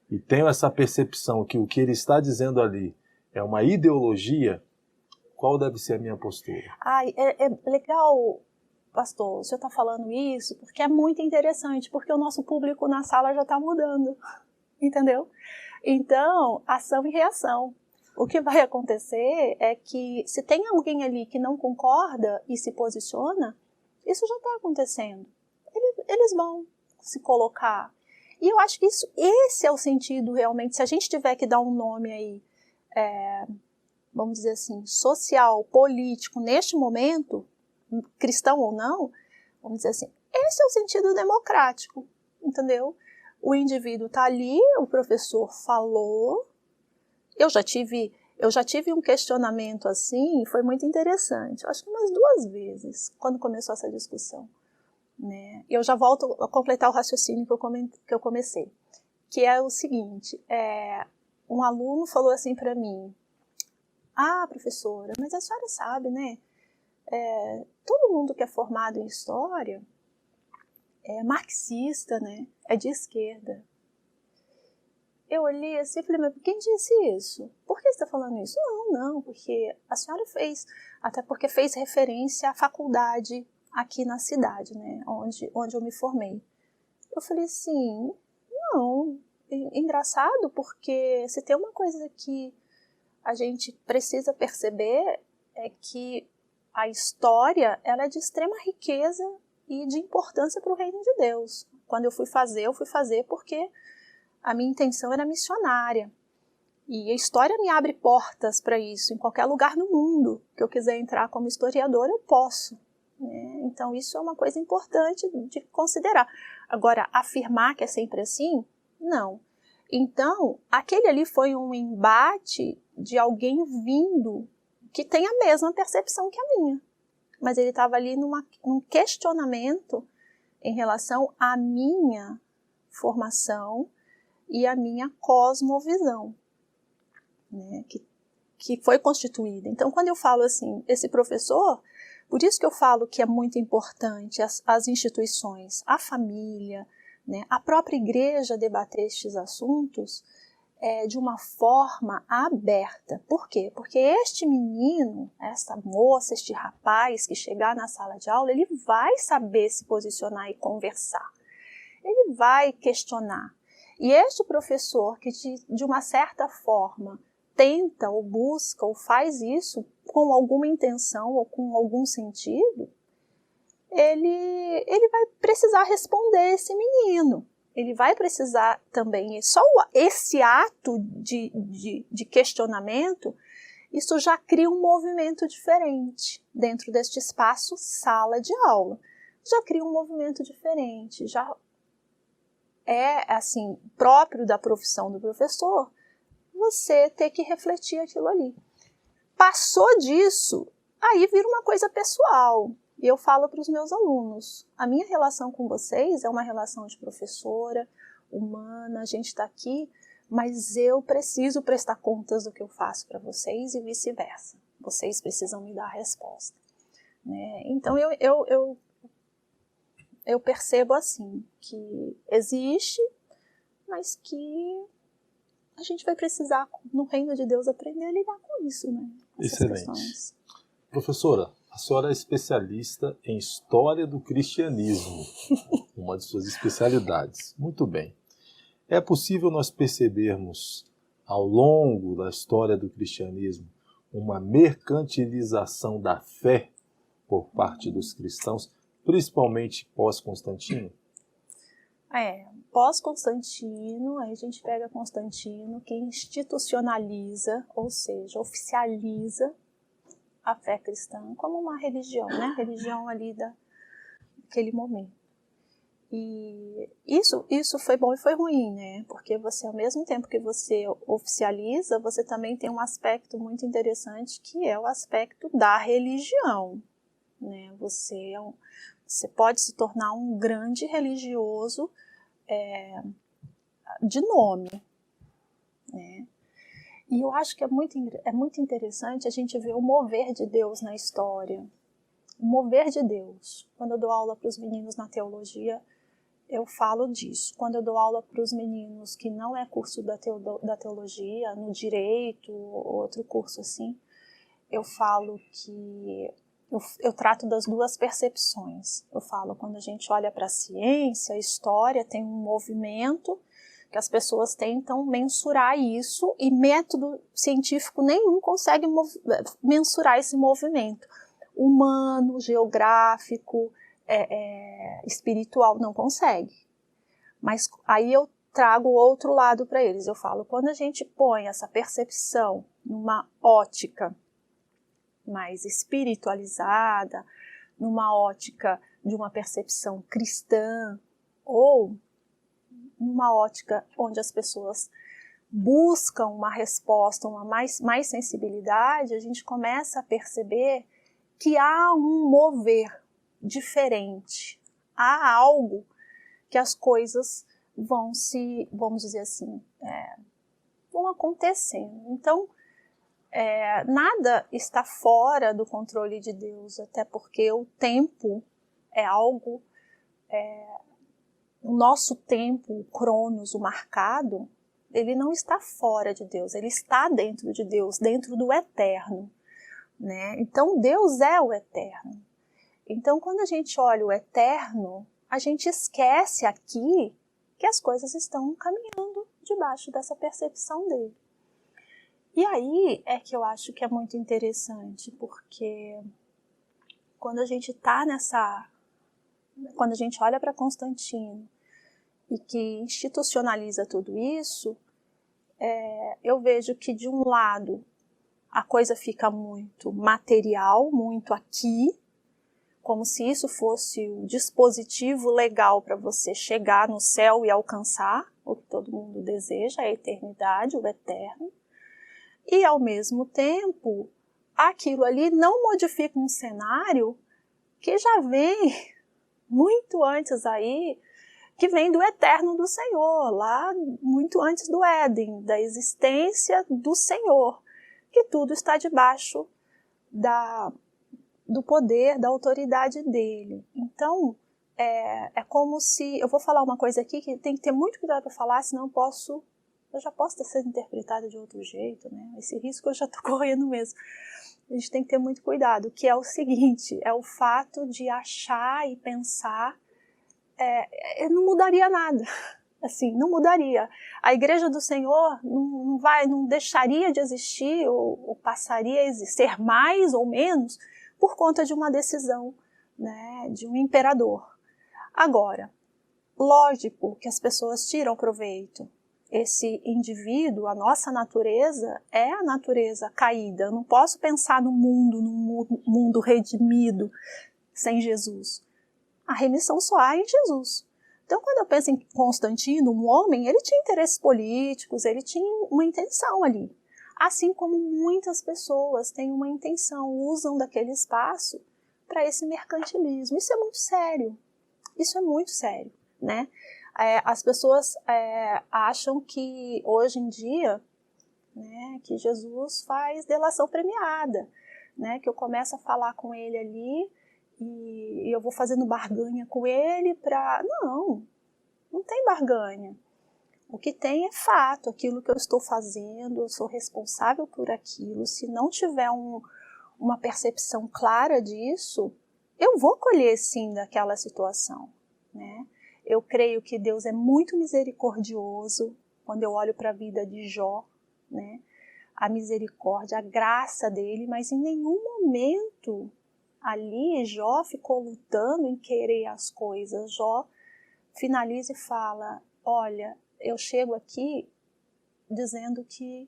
e tenho essa percepção que o que ele está dizendo ali é uma ideologia, qual deve ser a minha postura? É legal, pastor, o senhor está falando isso, porque é muito interessante, porque o nosso público na sala já está mudando, entendeu? Então, ação e reação. O que vai acontecer é que, se tem alguém ali que não concorda e se posiciona, isso já está acontecendo. Eles vão se colocar. E eu acho que esse é o sentido realmente, se a gente tiver que dar um nome aí, vamos dizer assim, social, político, neste momento, cristão ou não, vamos dizer assim, esse é o sentido democrático, entendeu? O indivíduo está ali, o professor falou, eu já tive um questionamento assim, foi muito interessante, eu acho que umas 2 vezes, quando começou essa discussão. Né? Eu já volto a completar o raciocínio que eu comecei, que é o seguinte, um aluno falou assim para mim, professora, mas a senhora sabe, né, todo mundo que é formado em história é marxista, né, é de esquerda. Eu olhei assim e falei, mas quem disse isso? Por que você está falando isso? Não, porque a senhora até porque fez referência à faculdade aqui na cidade, né, onde eu me formei. Eu falei assim, não, engraçado, porque se tem uma coisa que a gente precisa perceber é que a história, ela é de extrema riqueza e de importância para o reino de Deus. Quando eu fui fazer porque a minha intenção era missionária. E a história me abre portas para isso, em qualquer lugar no mundo que eu quiser entrar como historiadora, eu posso. Né? Então isso é uma coisa importante de considerar. Agora, afirmar que é sempre assim, não. Então, aquele ali foi um embate de alguém vindo que tem a mesma percepção que a minha. Mas ele estava ali num questionamento em relação à minha formação e à minha cosmovisão, né? Que foi constituída. Então, quando eu falo assim, esse professor, por isso que eu falo que é muito importante as instituições, a família, né, a própria igreja debater estes assuntos de uma forma aberta. Por quê? Porque este menino, essa moça, este rapaz que chegar na sala de aula, ele vai saber se posicionar e conversar. Ele vai questionar. E este professor que de uma certa forma tenta ou busca ou faz isso com alguma intenção ou com algum sentido, ele vai precisar responder esse menino. Ele vai precisar também, só esse ato de questionamento, isso já cria um movimento diferente dentro deste espaço sala de aula. Já cria um movimento diferente, já é assim, próprio da profissão do professor, você ter que refletir aquilo ali. Passou disso, aí vira uma coisa pessoal. E eu falo para os meus alunos, a minha relação com vocês é uma relação de professora, humana, a gente está aqui, mas eu preciso prestar contas do que eu faço para vocês e vice-versa. Vocês precisam me dar a resposta. Né? Então eu percebo assim, que existe, mas que a gente vai precisar, no reino de Deus, aprender a lidar com isso. Né? Excelente. Professora, a senhora é especialista em História do Cristianismo, uma de suas especialidades. Muito bem. É possível nós percebermos, ao longo da história do cristianismo, uma mercantilização da fé por parte dos cristãos, principalmente pós-Constantino? Pós-Constantino, aí a gente pega Constantino, que institucionaliza, ou seja, oficializa a fé cristã como uma religião, né? Religião ali daquele momento. E isso foi bom e foi ruim, né? Porque você, ao mesmo tempo que você oficializa, você também tem um aspecto muito interessante, que é o aspecto da religião, né? Você pode se tornar um grande religioso de nome, né? E eu acho que é muito interessante a gente ver o mover de Deus na história. O mover de Deus. Quando eu dou aula para os meninos na teologia, eu falo disso. Quando eu dou aula para os meninos que não é curso da teologia, no direito, outro curso assim, eu falo que eu trato das duas percepções. Eu falo, quando a gente olha para a ciência, a história tem um movimento que as pessoas tentam mensurar isso e método científico nenhum consegue mensurar esse movimento. Humano, geográfico, espiritual, não consegue. Mas aí eu trago o outro lado para eles. Eu falo, quando a gente põe essa percepção numa ótica mais espiritualizada, numa ótica de uma percepção cristã, ou numa ótica onde as pessoas buscam uma resposta, uma mais sensibilidade, a gente começa a perceber que há um mover diferente, há algo que as coisas vamos dizer assim, vão acontecendo. Então, nada está fora do controle de Deus, até porque o tempo é algo, o nosso tempo, o cronos, o marcado, ele não está fora de Deus, ele está dentro de Deus, dentro do eterno. Né? Então, Deus é o eterno. Então, quando a gente olha o eterno, a gente esquece aqui que as coisas estão caminhando debaixo dessa percepção dele. E aí é que eu acho que é muito interessante, porque quando a gente quando a gente olha para Constantino e que institucionaliza tudo isso, eu vejo que de um lado a coisa fica muito material, muito aqui, como se isso fosse o dispositivo legal para você chegar no céu e alcançar o que todo mundo deseja, a eternidade, o eterno. E, ao mesmo tempo, aquilo ali não modifica um cenário que já vem muito antes aí, que vem do eterno do Senhor, lá muito antes do Éden, da existência do Senhor, que tudo está debaixo do poder, da autoridade dele. Então, é como se... Eu vou falar uma coisa aqui que tem que ter muito cuidado para falar, senão eu já posso ser interpretada de outro jeito, né? Esse risco eu já estou correndo mesmo. A gente tem que ter muito cuidado, que é o seguinte, é o fato de achar e pensar, não mudaria nada. Assim, não mudaria. A Igreja do Senhor não deixaria de existir ou passaria a existir mais ou menos por conta de uma decisão, né, de um imperador. Agora, lógico que as pessoas tiram proveito. Esse indivíduo, a nossa natureza, é a natureza caída. Eu não posso pensar num mundo redimido sem Jesus. A remissão só há em Jesus. Então, quando eu penso em Constantino, um homem, ele tinha interesses políticos, ele tinha uma intenção ali. Assim como muitas pessoas têm uma intenção, usam daquele espaço para esse mercantilismo. Isso é muito sério. Isso é muito sério, né? As pessoas acham que hoje em dia, né, que Jesus faz delação premiada, né, que eu começo a falar com ele ali e eu vou fazendo barganha com ele para... Não tem barganha. O que tem é fato, aquilo que eu estou fazendo, eu sou responsável por aquilo. Se não tiver uma percepção clara disso, eu vou colher sim daquela situação, né? Eu creio que Deus é muito misericordioso quando eu olho para a vida de Jó, né? A misericórdia, a graça dele, mas em nenhum momento ali Jó ficou lutando em querer as coisas. Jó finaliza e fala, olha, eu chego aqui dizendo que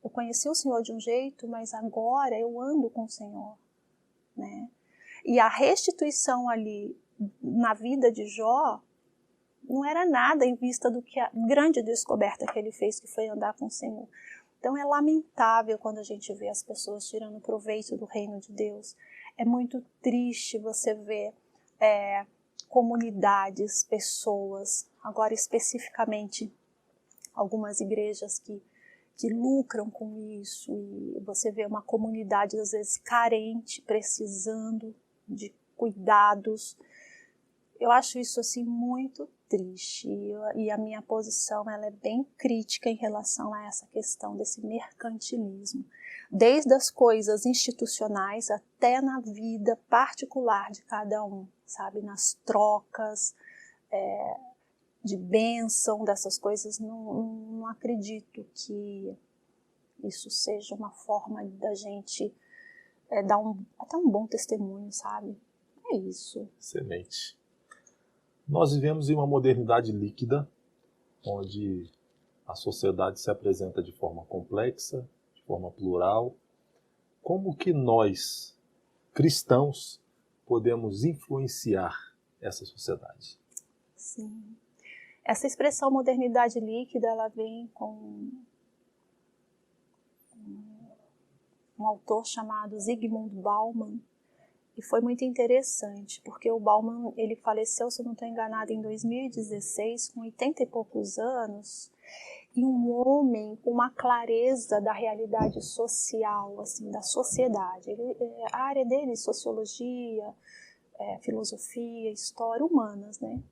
eu conheci o Senhor de um jeito, mas agora eu ando com o Senhor, né? E a restituição ali na vida de Jó não era nada em vista do que a grande descoberta que ele fez, que foi andar com o Senhor. Então é lamentável quando a gente vê as pessoas tirando proveito do reino de Deus. É muito triste você ver comunidades, pessoas, agora especificamente algumas igrejas que lucram com isso, e você vê uma comunidade às vezes carente, precisando de cuidados. Eu acho isso assim muito triste, e a minha posição ela é bem crítica em relação a essa questão desse mercantilismo, desde as coisas institucionais até na vida particular de cada um, sabe, nas trocas de bênção, dessas coisas. Não acredito que isso seja uma forma da gente dar até um bom testemunho, sabe? É isso. Excelente. Nós vivemos em uma modernidade líquida, onde a sociedade se apresenta de forma complexa, de forma plural. Como que nós, cristãos, podemos influenciar essa sociedade? Sim. Essa expressão modernidade líquida, ela vem com um autor chamado Zygmunt Bauman, e foi muito interessante, porque o Bauman, ele faleceu, se eu não estou enganada, em 2016, com 80 e poucos anos, e um homem com uma clareza da realidade social, assim, da sociedade. A área dele é sociologia, filosofia, história, humanas, né?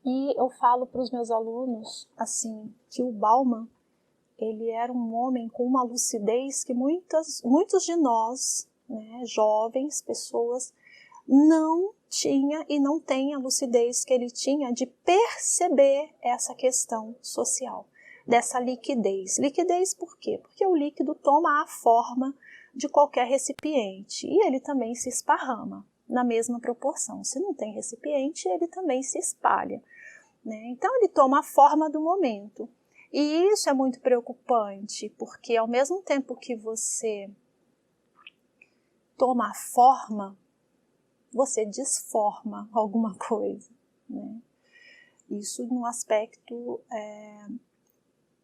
E eu falo para os meus alunos, assim, que o Bauman, ele era um homem com uma lucidez que muitos de nós, né, jovens, pessoas, não tinha e não tem a lucidez que ele tinha de perceber essa questão social, dessa liquidez. Liquidez por quê? Porque o líquido toma a forma de qualquer recipiente e ele também se esparrama na mesma proporção. Se não tem recipiente, ele também se espalha, né? Então ele toma a forma do momento. E isso é muito preocupante, porque ao mesmo tempo que você toma a forma, você desforma alguma coisa, né? Isso num aspecto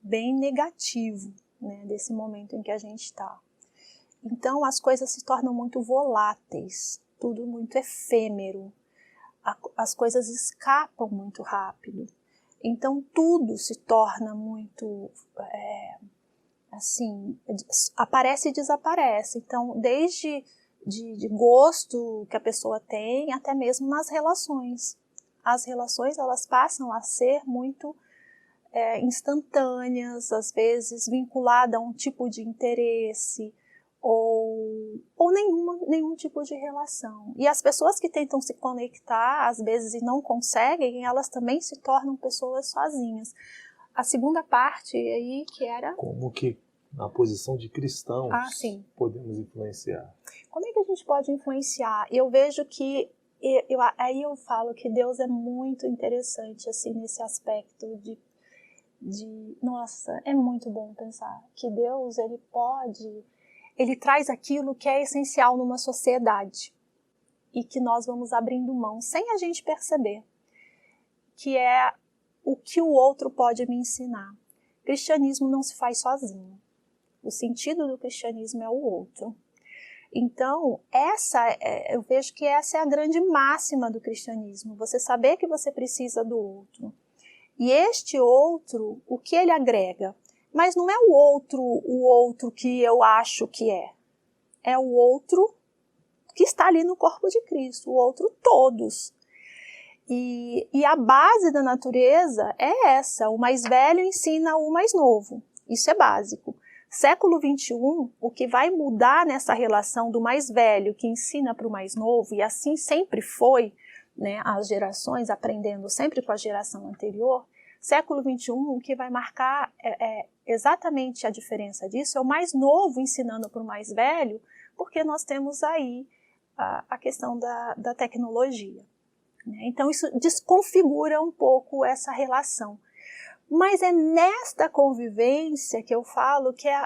bem negativo, né, desse momento em que a gente está. Então as coisas se tornam muito voláteis, tudo muito efêmero, as coisas escapam muito rápido. Então tudo se torna muito, assim, aparece e desaparece. Então desde de gosto que a pessoa tem, até mesmo nas relações. As relações, elas passam a ser muito instantâneas, às vezes vinculadas a um tipo de interesse ou nenhum tipo de relação. E as pessoas que tentam se conectar, às vezes, e não conseguem, elas também se tornam pessoas sozinhas. A segunda parte aí, que era... Como que, na posição de cristãos, podemos influenciar? Como é que a gente pode influenciar? Eu vejo que, aí eu falo que Deus é muito interessante, assim, nesse aspecto nossa, é muito bom pensar que Deus, ele traz aquilo que é essencial numa sociedade e que nós vamos abrindo mão sem a gente perceber, que é o que o outro pode me ensinar. Cristianismo não se faz sozinho. O sentido do cristianismo é o outro. Então, eu vejo que essa é a grande máxima do cristianismo, você saber que você precisa do outro. E este outro, o que ele agrega? Mas não é o outro que eu acho que é. É o outro que está ali no corpo de Cristo, o outro todos. E a base da natureza é essa, o mais velho ensina o mais novo. Isso é básico. Século XXI, o que vai mudar nessa relação do mais velho que ensina para o mais novo, e assim sempre foi, né, as gerações aprendendo sempre com a geração anterior, século XXI, o que vai marcar exatamente a diferença disso é o mais novo ensinando para o mais velho, porque nós temos aí a questão da tecnologia. Né? Então isso desconfigura um pouco essa relação. Mas é nesta convivência que eu falo que é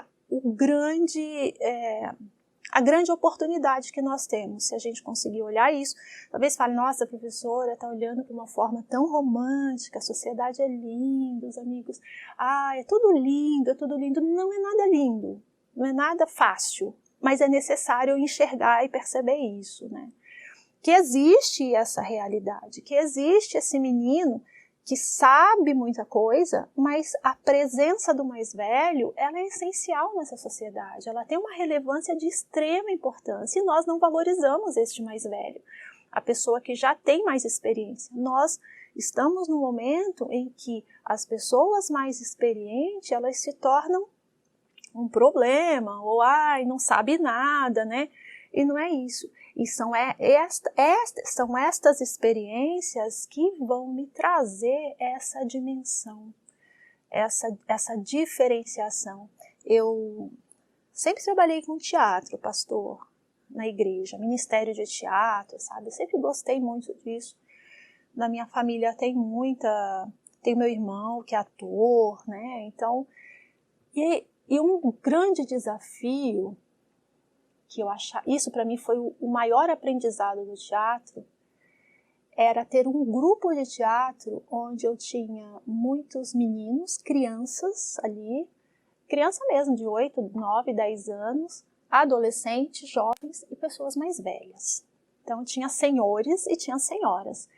a grande oportunidade que nós temos. Se a gente conseguir olhar isso, talvez fale, nossa, a professora está olhando de uma forma tão romântica, a sociedade é linda, os amigos, é tudo lindo, é tudo lindo. Não é nada lindo, não é nada fácil, mas é necessário enxergar e perceber isso, né? Que existe essa realidade, que existe esse menino que sabe muita coisa, mas a presença do mais velho, ela é essencial nessa sociedade, ela tem uma relevância de extrema importância e nós não valorizamos este mais velho, a pessoa que já tem mais experiência. Nós estamos no momento em que as pessoas mais experientes, elas se tornam um problema, ou não sabe nada, né? E não é isso. E são estas experiências que vão me trazer essa dimensão, essa diferenciação. Eu sempre trabalhei com teatro, pastor, na igreja, ministério de teatro, sabe? Eu sempre gostei muito disso. Na minha família tem meu irmão que é ator, né? Então, e um grande desafio que eu achava, isso para mim foi o maior aprendizado do teatro, era ter um grupo de teatro onde eu tinha muitos meninos, crianças ali, criança mesmo de 8, 9, 10 anos, adolescentes, jovens e pessoas mais velhas. Então tinha senhores e tinha senhoras.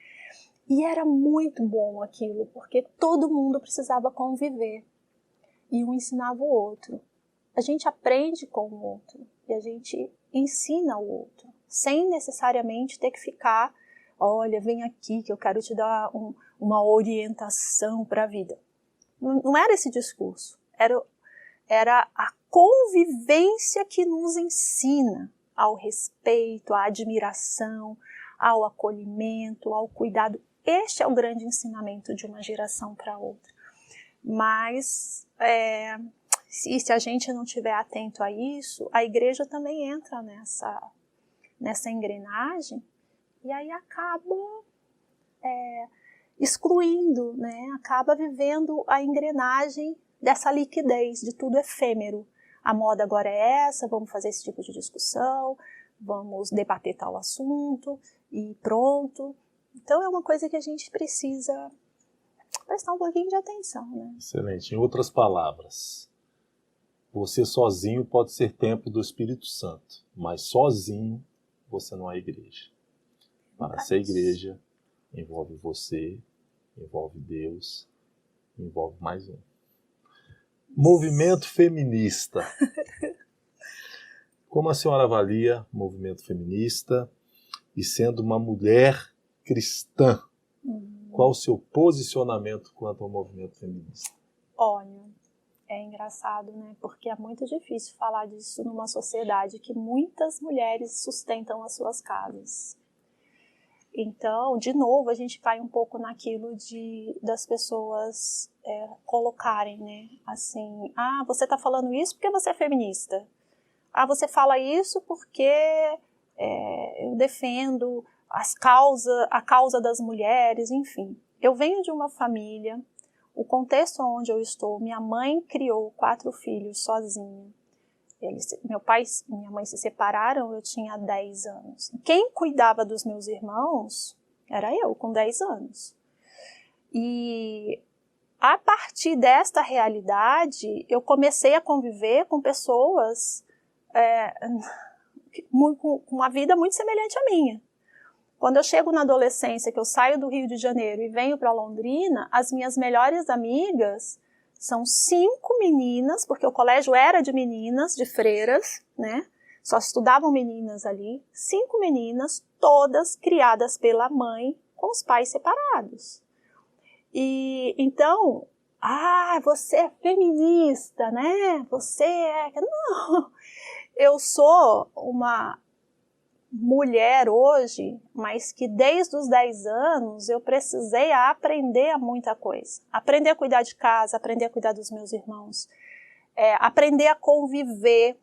E era muito bom aquilo, porque todo mundo precisava conviver. E um ensinava o outro. A gente aprende com o outro e a gente ensina o outro, sem necessariamente ter que ficar, olha, vem aqui que eu quero te dar uma orientação para a vida. Não era esse discurso, era a convivência que nos ensina ao respeito, à admiração, ao acolhimento, ao cuidado. Este é o grande ensinamento de uma geração para outra. Mas se a gente não estiver atento a isso, a igreja também entra nessa engrenagem e aí acaba excluindo, né? Acaba vivendo a engrenagem dessa liquidez, de tudo efêmero. A moda agora é essa, vamos fazer esse tipo de discussão, vamos debater tal assunto e pronto. Então é uma coisa que a gente precisa prestar um pouquinho de atenção, né? Excelente. Em outras palavras, você sozinho pode ser templo do Espírito Santo, mas sozinho você não é igreja. Para ser igreja, envolve você, envolve Deus, envolve mais um. Movimento feminista. Como a senhora avalia o movimento feminista e sendo uma mulher cristã? Qual o seu posicionamento quanto ao movimento feminista? Olha, é engraçado, né? Porque é muito difícil falar disso numa sociedade que muitas mulheres sustentam as suas casas. Então, de novo, a gente cai um pouco naquilo das pessoas colocarem, né? Assim, você está falando isso porque você é feminista. Você fala isso porque eu defendo a causa das mulheres, enfim. Eu venho de uma família, o contexto onde eu estou, minha mãe criou 4 filhos sozinha. Meu pai e minha mãe se separaram, eu tinha 10 anos. Quem cuidava dos meus irmãos era eu, com 10 anos. E a partir desta realidade, eu comecei a conviver com pessoas com uma vida muito semelhante à minha. Quando eu chego na adolescência, que eu saio do Rio de Janeiro e venho para Londrina, as minhas melhores amigas são 5 meninas, porque o colégio era de meninas, de freiras, né? Só estudavam meninas ali. 5 meninas, todas criadas pela mãe, com os pais separados. E então, você é feminista, né? Você é... Não, eu sou uma mulher hoje, mas que desde os 10 anos eu precisei aprender muita coisa. Aprender a cuidar de casa, aprender a cuidar dos meus irmãos, aprender a conviver,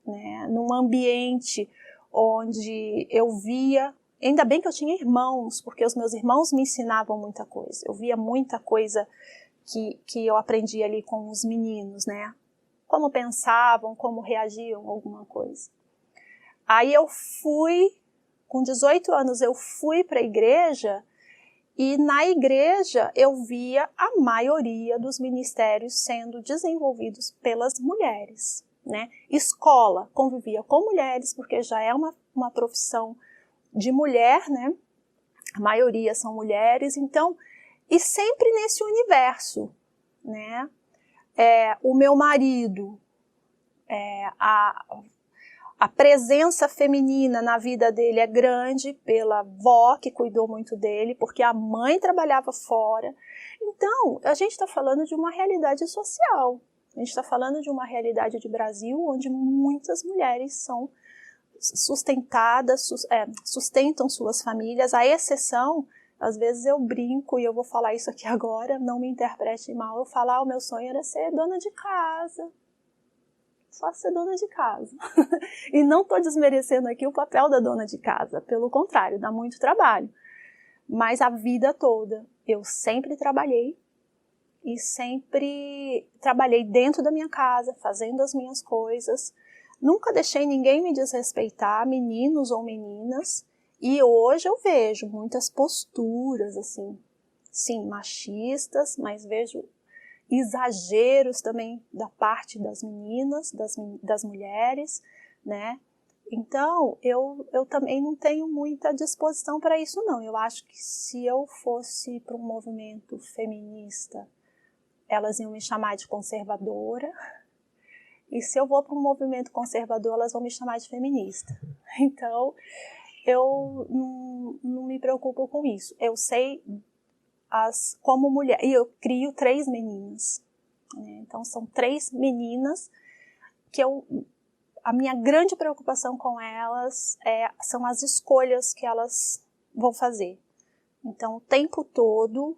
né, num ambiente onde eu via, ainda bem que eu tinha irmãos, porque os meus irmãos me ensinavam muita coisa. Eu via muita coisa que eu aprendi ali com os meninos, né? Como pensavam, como reagiam a alguma coisa. Aí eu fui, com 18 anos, eu fui para a igreja e na igreja eu via a maioria dos ministérios sendo desenvolvidos pelas mulheres, né? Escola, convivia com mulheres, porque já é uma profissão de mulher, né? A maioria são mulheres, então, e sempre nesse universo, né? O meu marido, a presença feminina na vida dele é grande pela avó que cuidou muito dele, porque a mãe trabalhava fora. Então, a gente está falando de uma realidade social. A gente está falando de uma realidade de Brasil onde muitas mulheres são sustentadas, sustentam suas famílias. A exceção, às vezes eu brinco, e eu vou falar isso aqui agora, não me interprete mal, eu falo, o meu sonho era ser dona de casa. Só ser dona de casa. E não estou desmerecendo aqui o papel da dona de casa, pelo contrário, dá muito trabalho. Mas a vida toda eu sempre trabalhei e sempre trabalhei dentro da minha casa, fazendo as minhas coisas. Nunca deixei ninguém me desrespeitar, meninos ou meninas. E hoje eu vejo muitas posturas, assim, sim, machistas, mas vejo exageros também da parte das meninas, das mulheres, né? Então, eu também não tenho muita disposição para isso, não. Eu acho que se eu fosse para um movimento feminista, elas iam me chamar de conservadora, e se eu vou para um movimento conservador, elas vão me chamar de feminista. Então, eu não me preocupo com isso. Eu sei... como mulher, e eu crio 3 meninas, né? Então são 3 meninas que a minha grande preocupação com elas são as escolhas que elas vão fazer. Então o tempo todo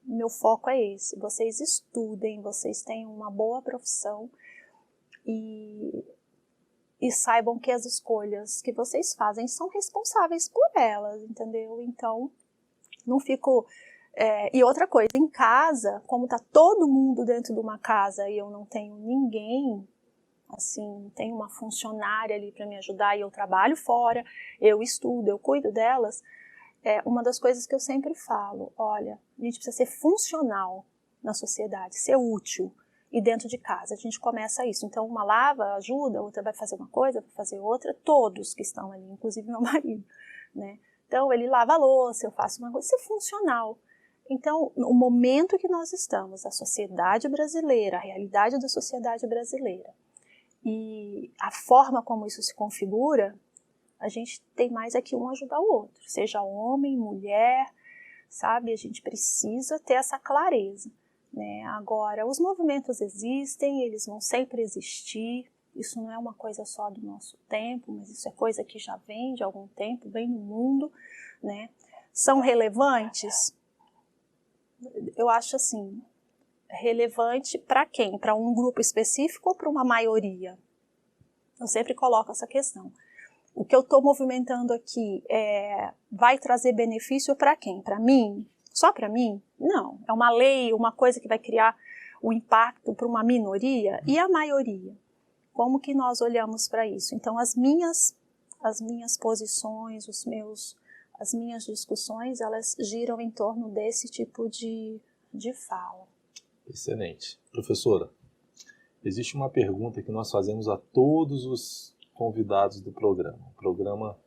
meu foco é esse, vocês estudem, vocês tenham uma boa profissão e saibam que as escolhas que vocês fazem são responsáveis por elas, entendeu? Então não fico... E outra coisa, em casa, como está todo mundo dentro de uma casa e eu não tenho ninguém, assim, não tenho uma funcionária ali para me ajudar e eu trabalho fora, eu estudo, eu cuido delas, uma das coisas que eu sempre falo, olha, a gente precisa ser funcional na sociedade, ser útil, e dentro de casa a gente começa isso. Então uma lava, ajuda, outra vai fazer uma coisa, vai fazer outra, todos que estão ali, inclusive meu marido, né? Então, ele lava a louça, eu faço uma coisa, isso é funcional. Então, no momento que nós estamos, a sociedade brasileira, a realidade da sociedade brasileira, e a forma como isso se configura, a gente tem mais é que um ajudar o outro, seja homem, mulher, sabe? A gente precisa ter essa clareza, né? Agora, os movimentos existem, eles vão sempre existir. Isso não é uma coisa só do nosso tempo, mas isso é coisa que já vem de algum tempo, vem no mundo, né? São relevantes? Eu acho assim, relevante para quem? Para um grupo específico ou para uma maioria? Eu sempre coloco essa questão. O que eu estou movimentando aqui vai trazer benefício para quem? Para mim? Só para mim? Não. É uma lei, uma coisa que vai criar um impacto para uma minoria e a maioria. Como que nós olhamos para isso? Então, as minhas posições, as minhas discussões, elas giram em torno desse tipo de fala. Excelente. Professora, existe uma pergunta que nós fazemos a todos os convidados do programa. O programa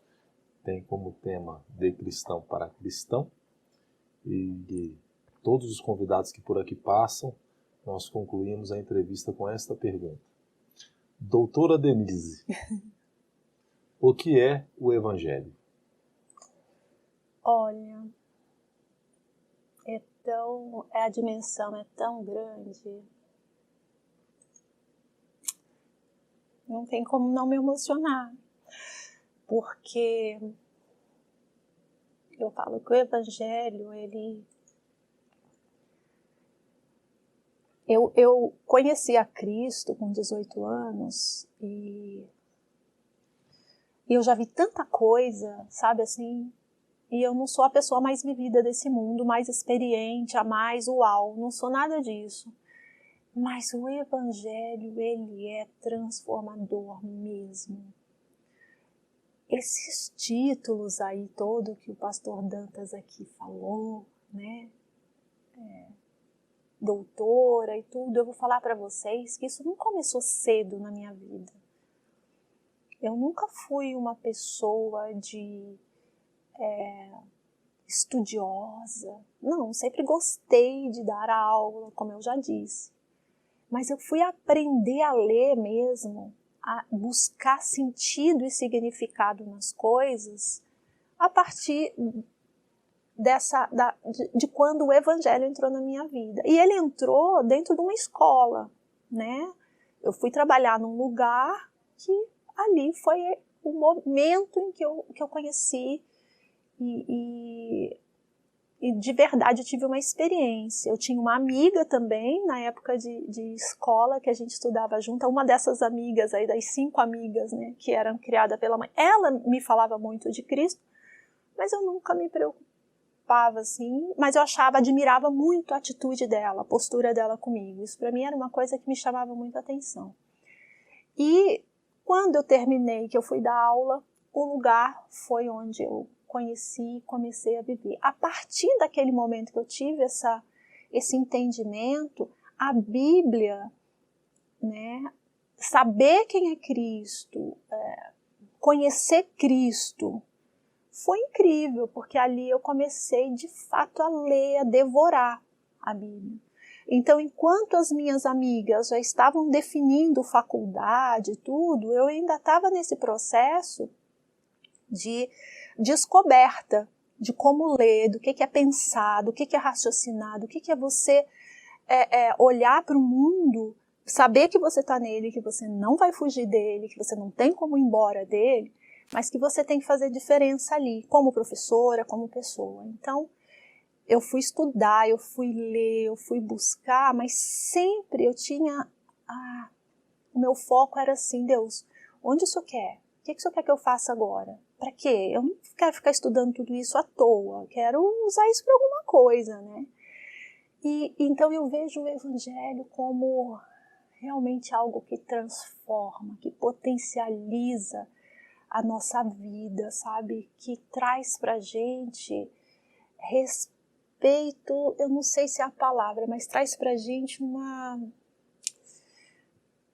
tem como tema De Cristão para Cristão, e todos os convidados que por aqui passam, nós concluímos a entrevista com esta pergunta. Doutora Denise, o que é o Evangelho? Olha, a dimensão é tão grande, não tem como não me emocionar, porque eu falo que o Evangelho, eu conheci a Cristo com 18 anos e eu já vi tanta coisa, sabe assim, e eu não sou a pessoa mais vivida desse mundo, mais experiente, a mais uau, não sou nada disso. Mas o Evangelho, ele é transformador mesmo. Esses títulos aí, todo que o pastor Dantas aqui falou, né? Doutora e tudo, eu vou falar para vocês que isso não começou cedo na minha vida. Eu nunca fui uma pessoa estudiosa. Não, sempre gostei de dar aula, como eu já disse. Mas eu fui aprender a ler mesmo, a buscar sentido e significado nas coisas a partir de quando o Evangelho entrou na minha vida. E ele entrou dentro de uma escola, né? Eu fui trabalhar num lugar que ali foi o momento em que eu conheci e de verdade tive uma experiência. Eu tinha uma amiga também, na época de escola, que a gente estudava junto. Uma dessas amigas aí, das 5 amigas, né, que eram criadas pela mãe. Ela me falava muito de Cristo, mas eu nunca me preocupava assim. Mas eu admirava muito a atitude dela, a postura dela comigo. Isso para mim era uma coisa que me chamava muito a atenção. E quando eu terminei, que eu fui dar aula, o lugar foi onde eu conheci e comecei a viver. A partir daquele momento que eu tive esse entendimento, a Bíblia, né, saber quem é Cristo, conhecer Cristo, foi incrível, porque ali eu comecei de fato a ler, a devorar a Bíblia. Então, enquanto as minhas amigas já estavam definindo faculdade e tudo, eu ainda estava nesse processo de descoberta de como ler, do que é pensar, do que é raciocinar, do que é você olhar para o mundo, saber que você está nele, que você não vai fugir dele, que você não tem como ir embora dele, mas que você tem que fazer diferença ali, como professora, como pessoa. Então, eu fui estudar, eu fui ler, eu fui buscar, mas sempre eu tinha... o meu foco era assim, Deus, onde o Senhor quer? O que o Senhor quer que eu faça agora? Para quê? Eu não quero ficar estudando tudo isso à toa, eu quero usar isso para alguma coisa, né? E então eu vejo o Evangelho como realmente algo que transforma, que potencializa a nossa vida, sabe? Que traz pra gente respeito, eu não sei se é a palavra, mas traz pra gente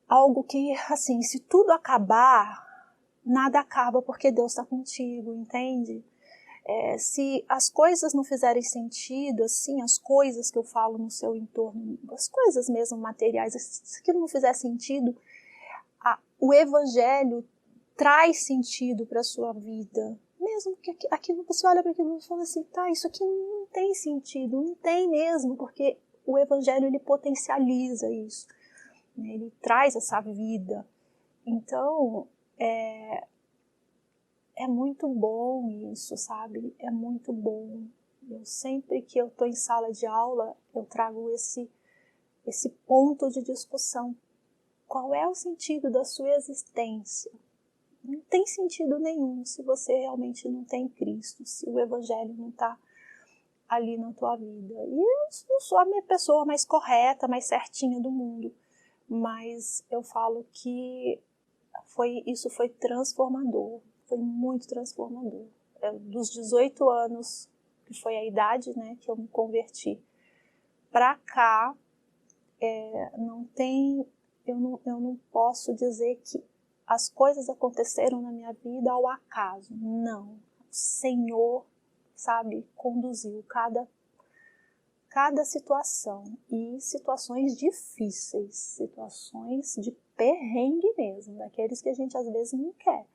algo que, assim, se tudo acabar, nada acaba porque Deus está contigo, entende? Se as coisas não fizerem sentido, assim, as coisas que eu falo no seu entorno, as coisas mesmo materiais, se aquilo não fizer sentido, o Evangelho traz sentido para a sua vida. Mesmo que aquilo, você olha para aquilo e fala assim, tá, isso aqui não tem sentido, não tem mesmo, porque o Evangelho, ele potencializa isso, né? Ele traz essa vida. Então, é muito bom isso, sabe? É muito bom. Eu sempre que eu estou em sala de aula, eu trago esse ponto de discussão. Qual é o sentido da sua existência? Não tem sentido nenhum se você realmente não tem Cristo, se o Evangelho não está ali na tua vida. E eu não sou a minha pessoa mais correta, mais certinha do mundo, mas eu falo que isso foi transformador, foi muito transformador. dos 18 anos, que foi a idade, né, que eu me converti, para cá, eu não posso dizer que as coisas aconteceram na minha vida ao acaso. Não. O Senhor, sabe, conduziu cada situação, e situações difíceis, situações de perrengue mesmo, daqueles que a gente às vezes não quer,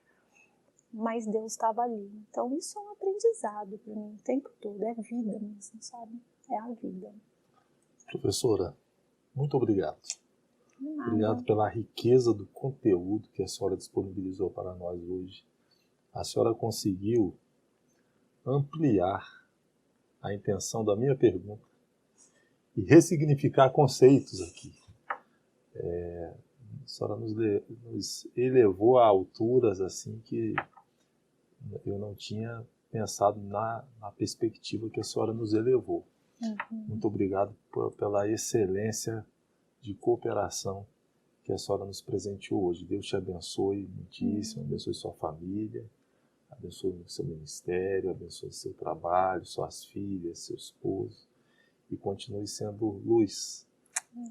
mas Deus estava ali. Então isso é um aprendizado para mim o tempo todo, é vida mesmo, sabe? É a vida. Professora, muito obrigado. Nada. Obrigado pela riqueza do conteúdo que a senhora disponibilizou para nós hoje. A senhora conseguiu ampliar a intenção da minha pergunta e ressignificar conceitos aqui. A senhora nos elevou a alturas assim que eu não tinha pensado na perspectiva que a senhora nos elevou. Muito obrigado pela excelência de cooperação que a senhora nos presenteou hoje. Deus te abençoe muitíssimo, abençoe sua família, abençoe o seu ministério, abençoe seu trabalho, suas filhas, seu esposo, e continue sendo luz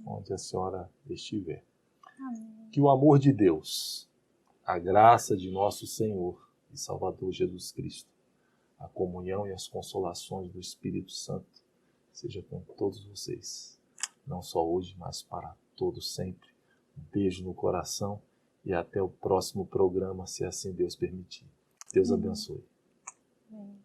onde a senhora estiver. Amém. Que o amor de Deus, a graça de nosso Senhor e Salvador Jesus Cristo, a comunhão e as consolações do Espírito Santo seja com todos vocês, não só hoje, mas para todos sempre. Um beijo no coração e até o próximo programa, se assim Deus permitir. Deus abençoe. Amém.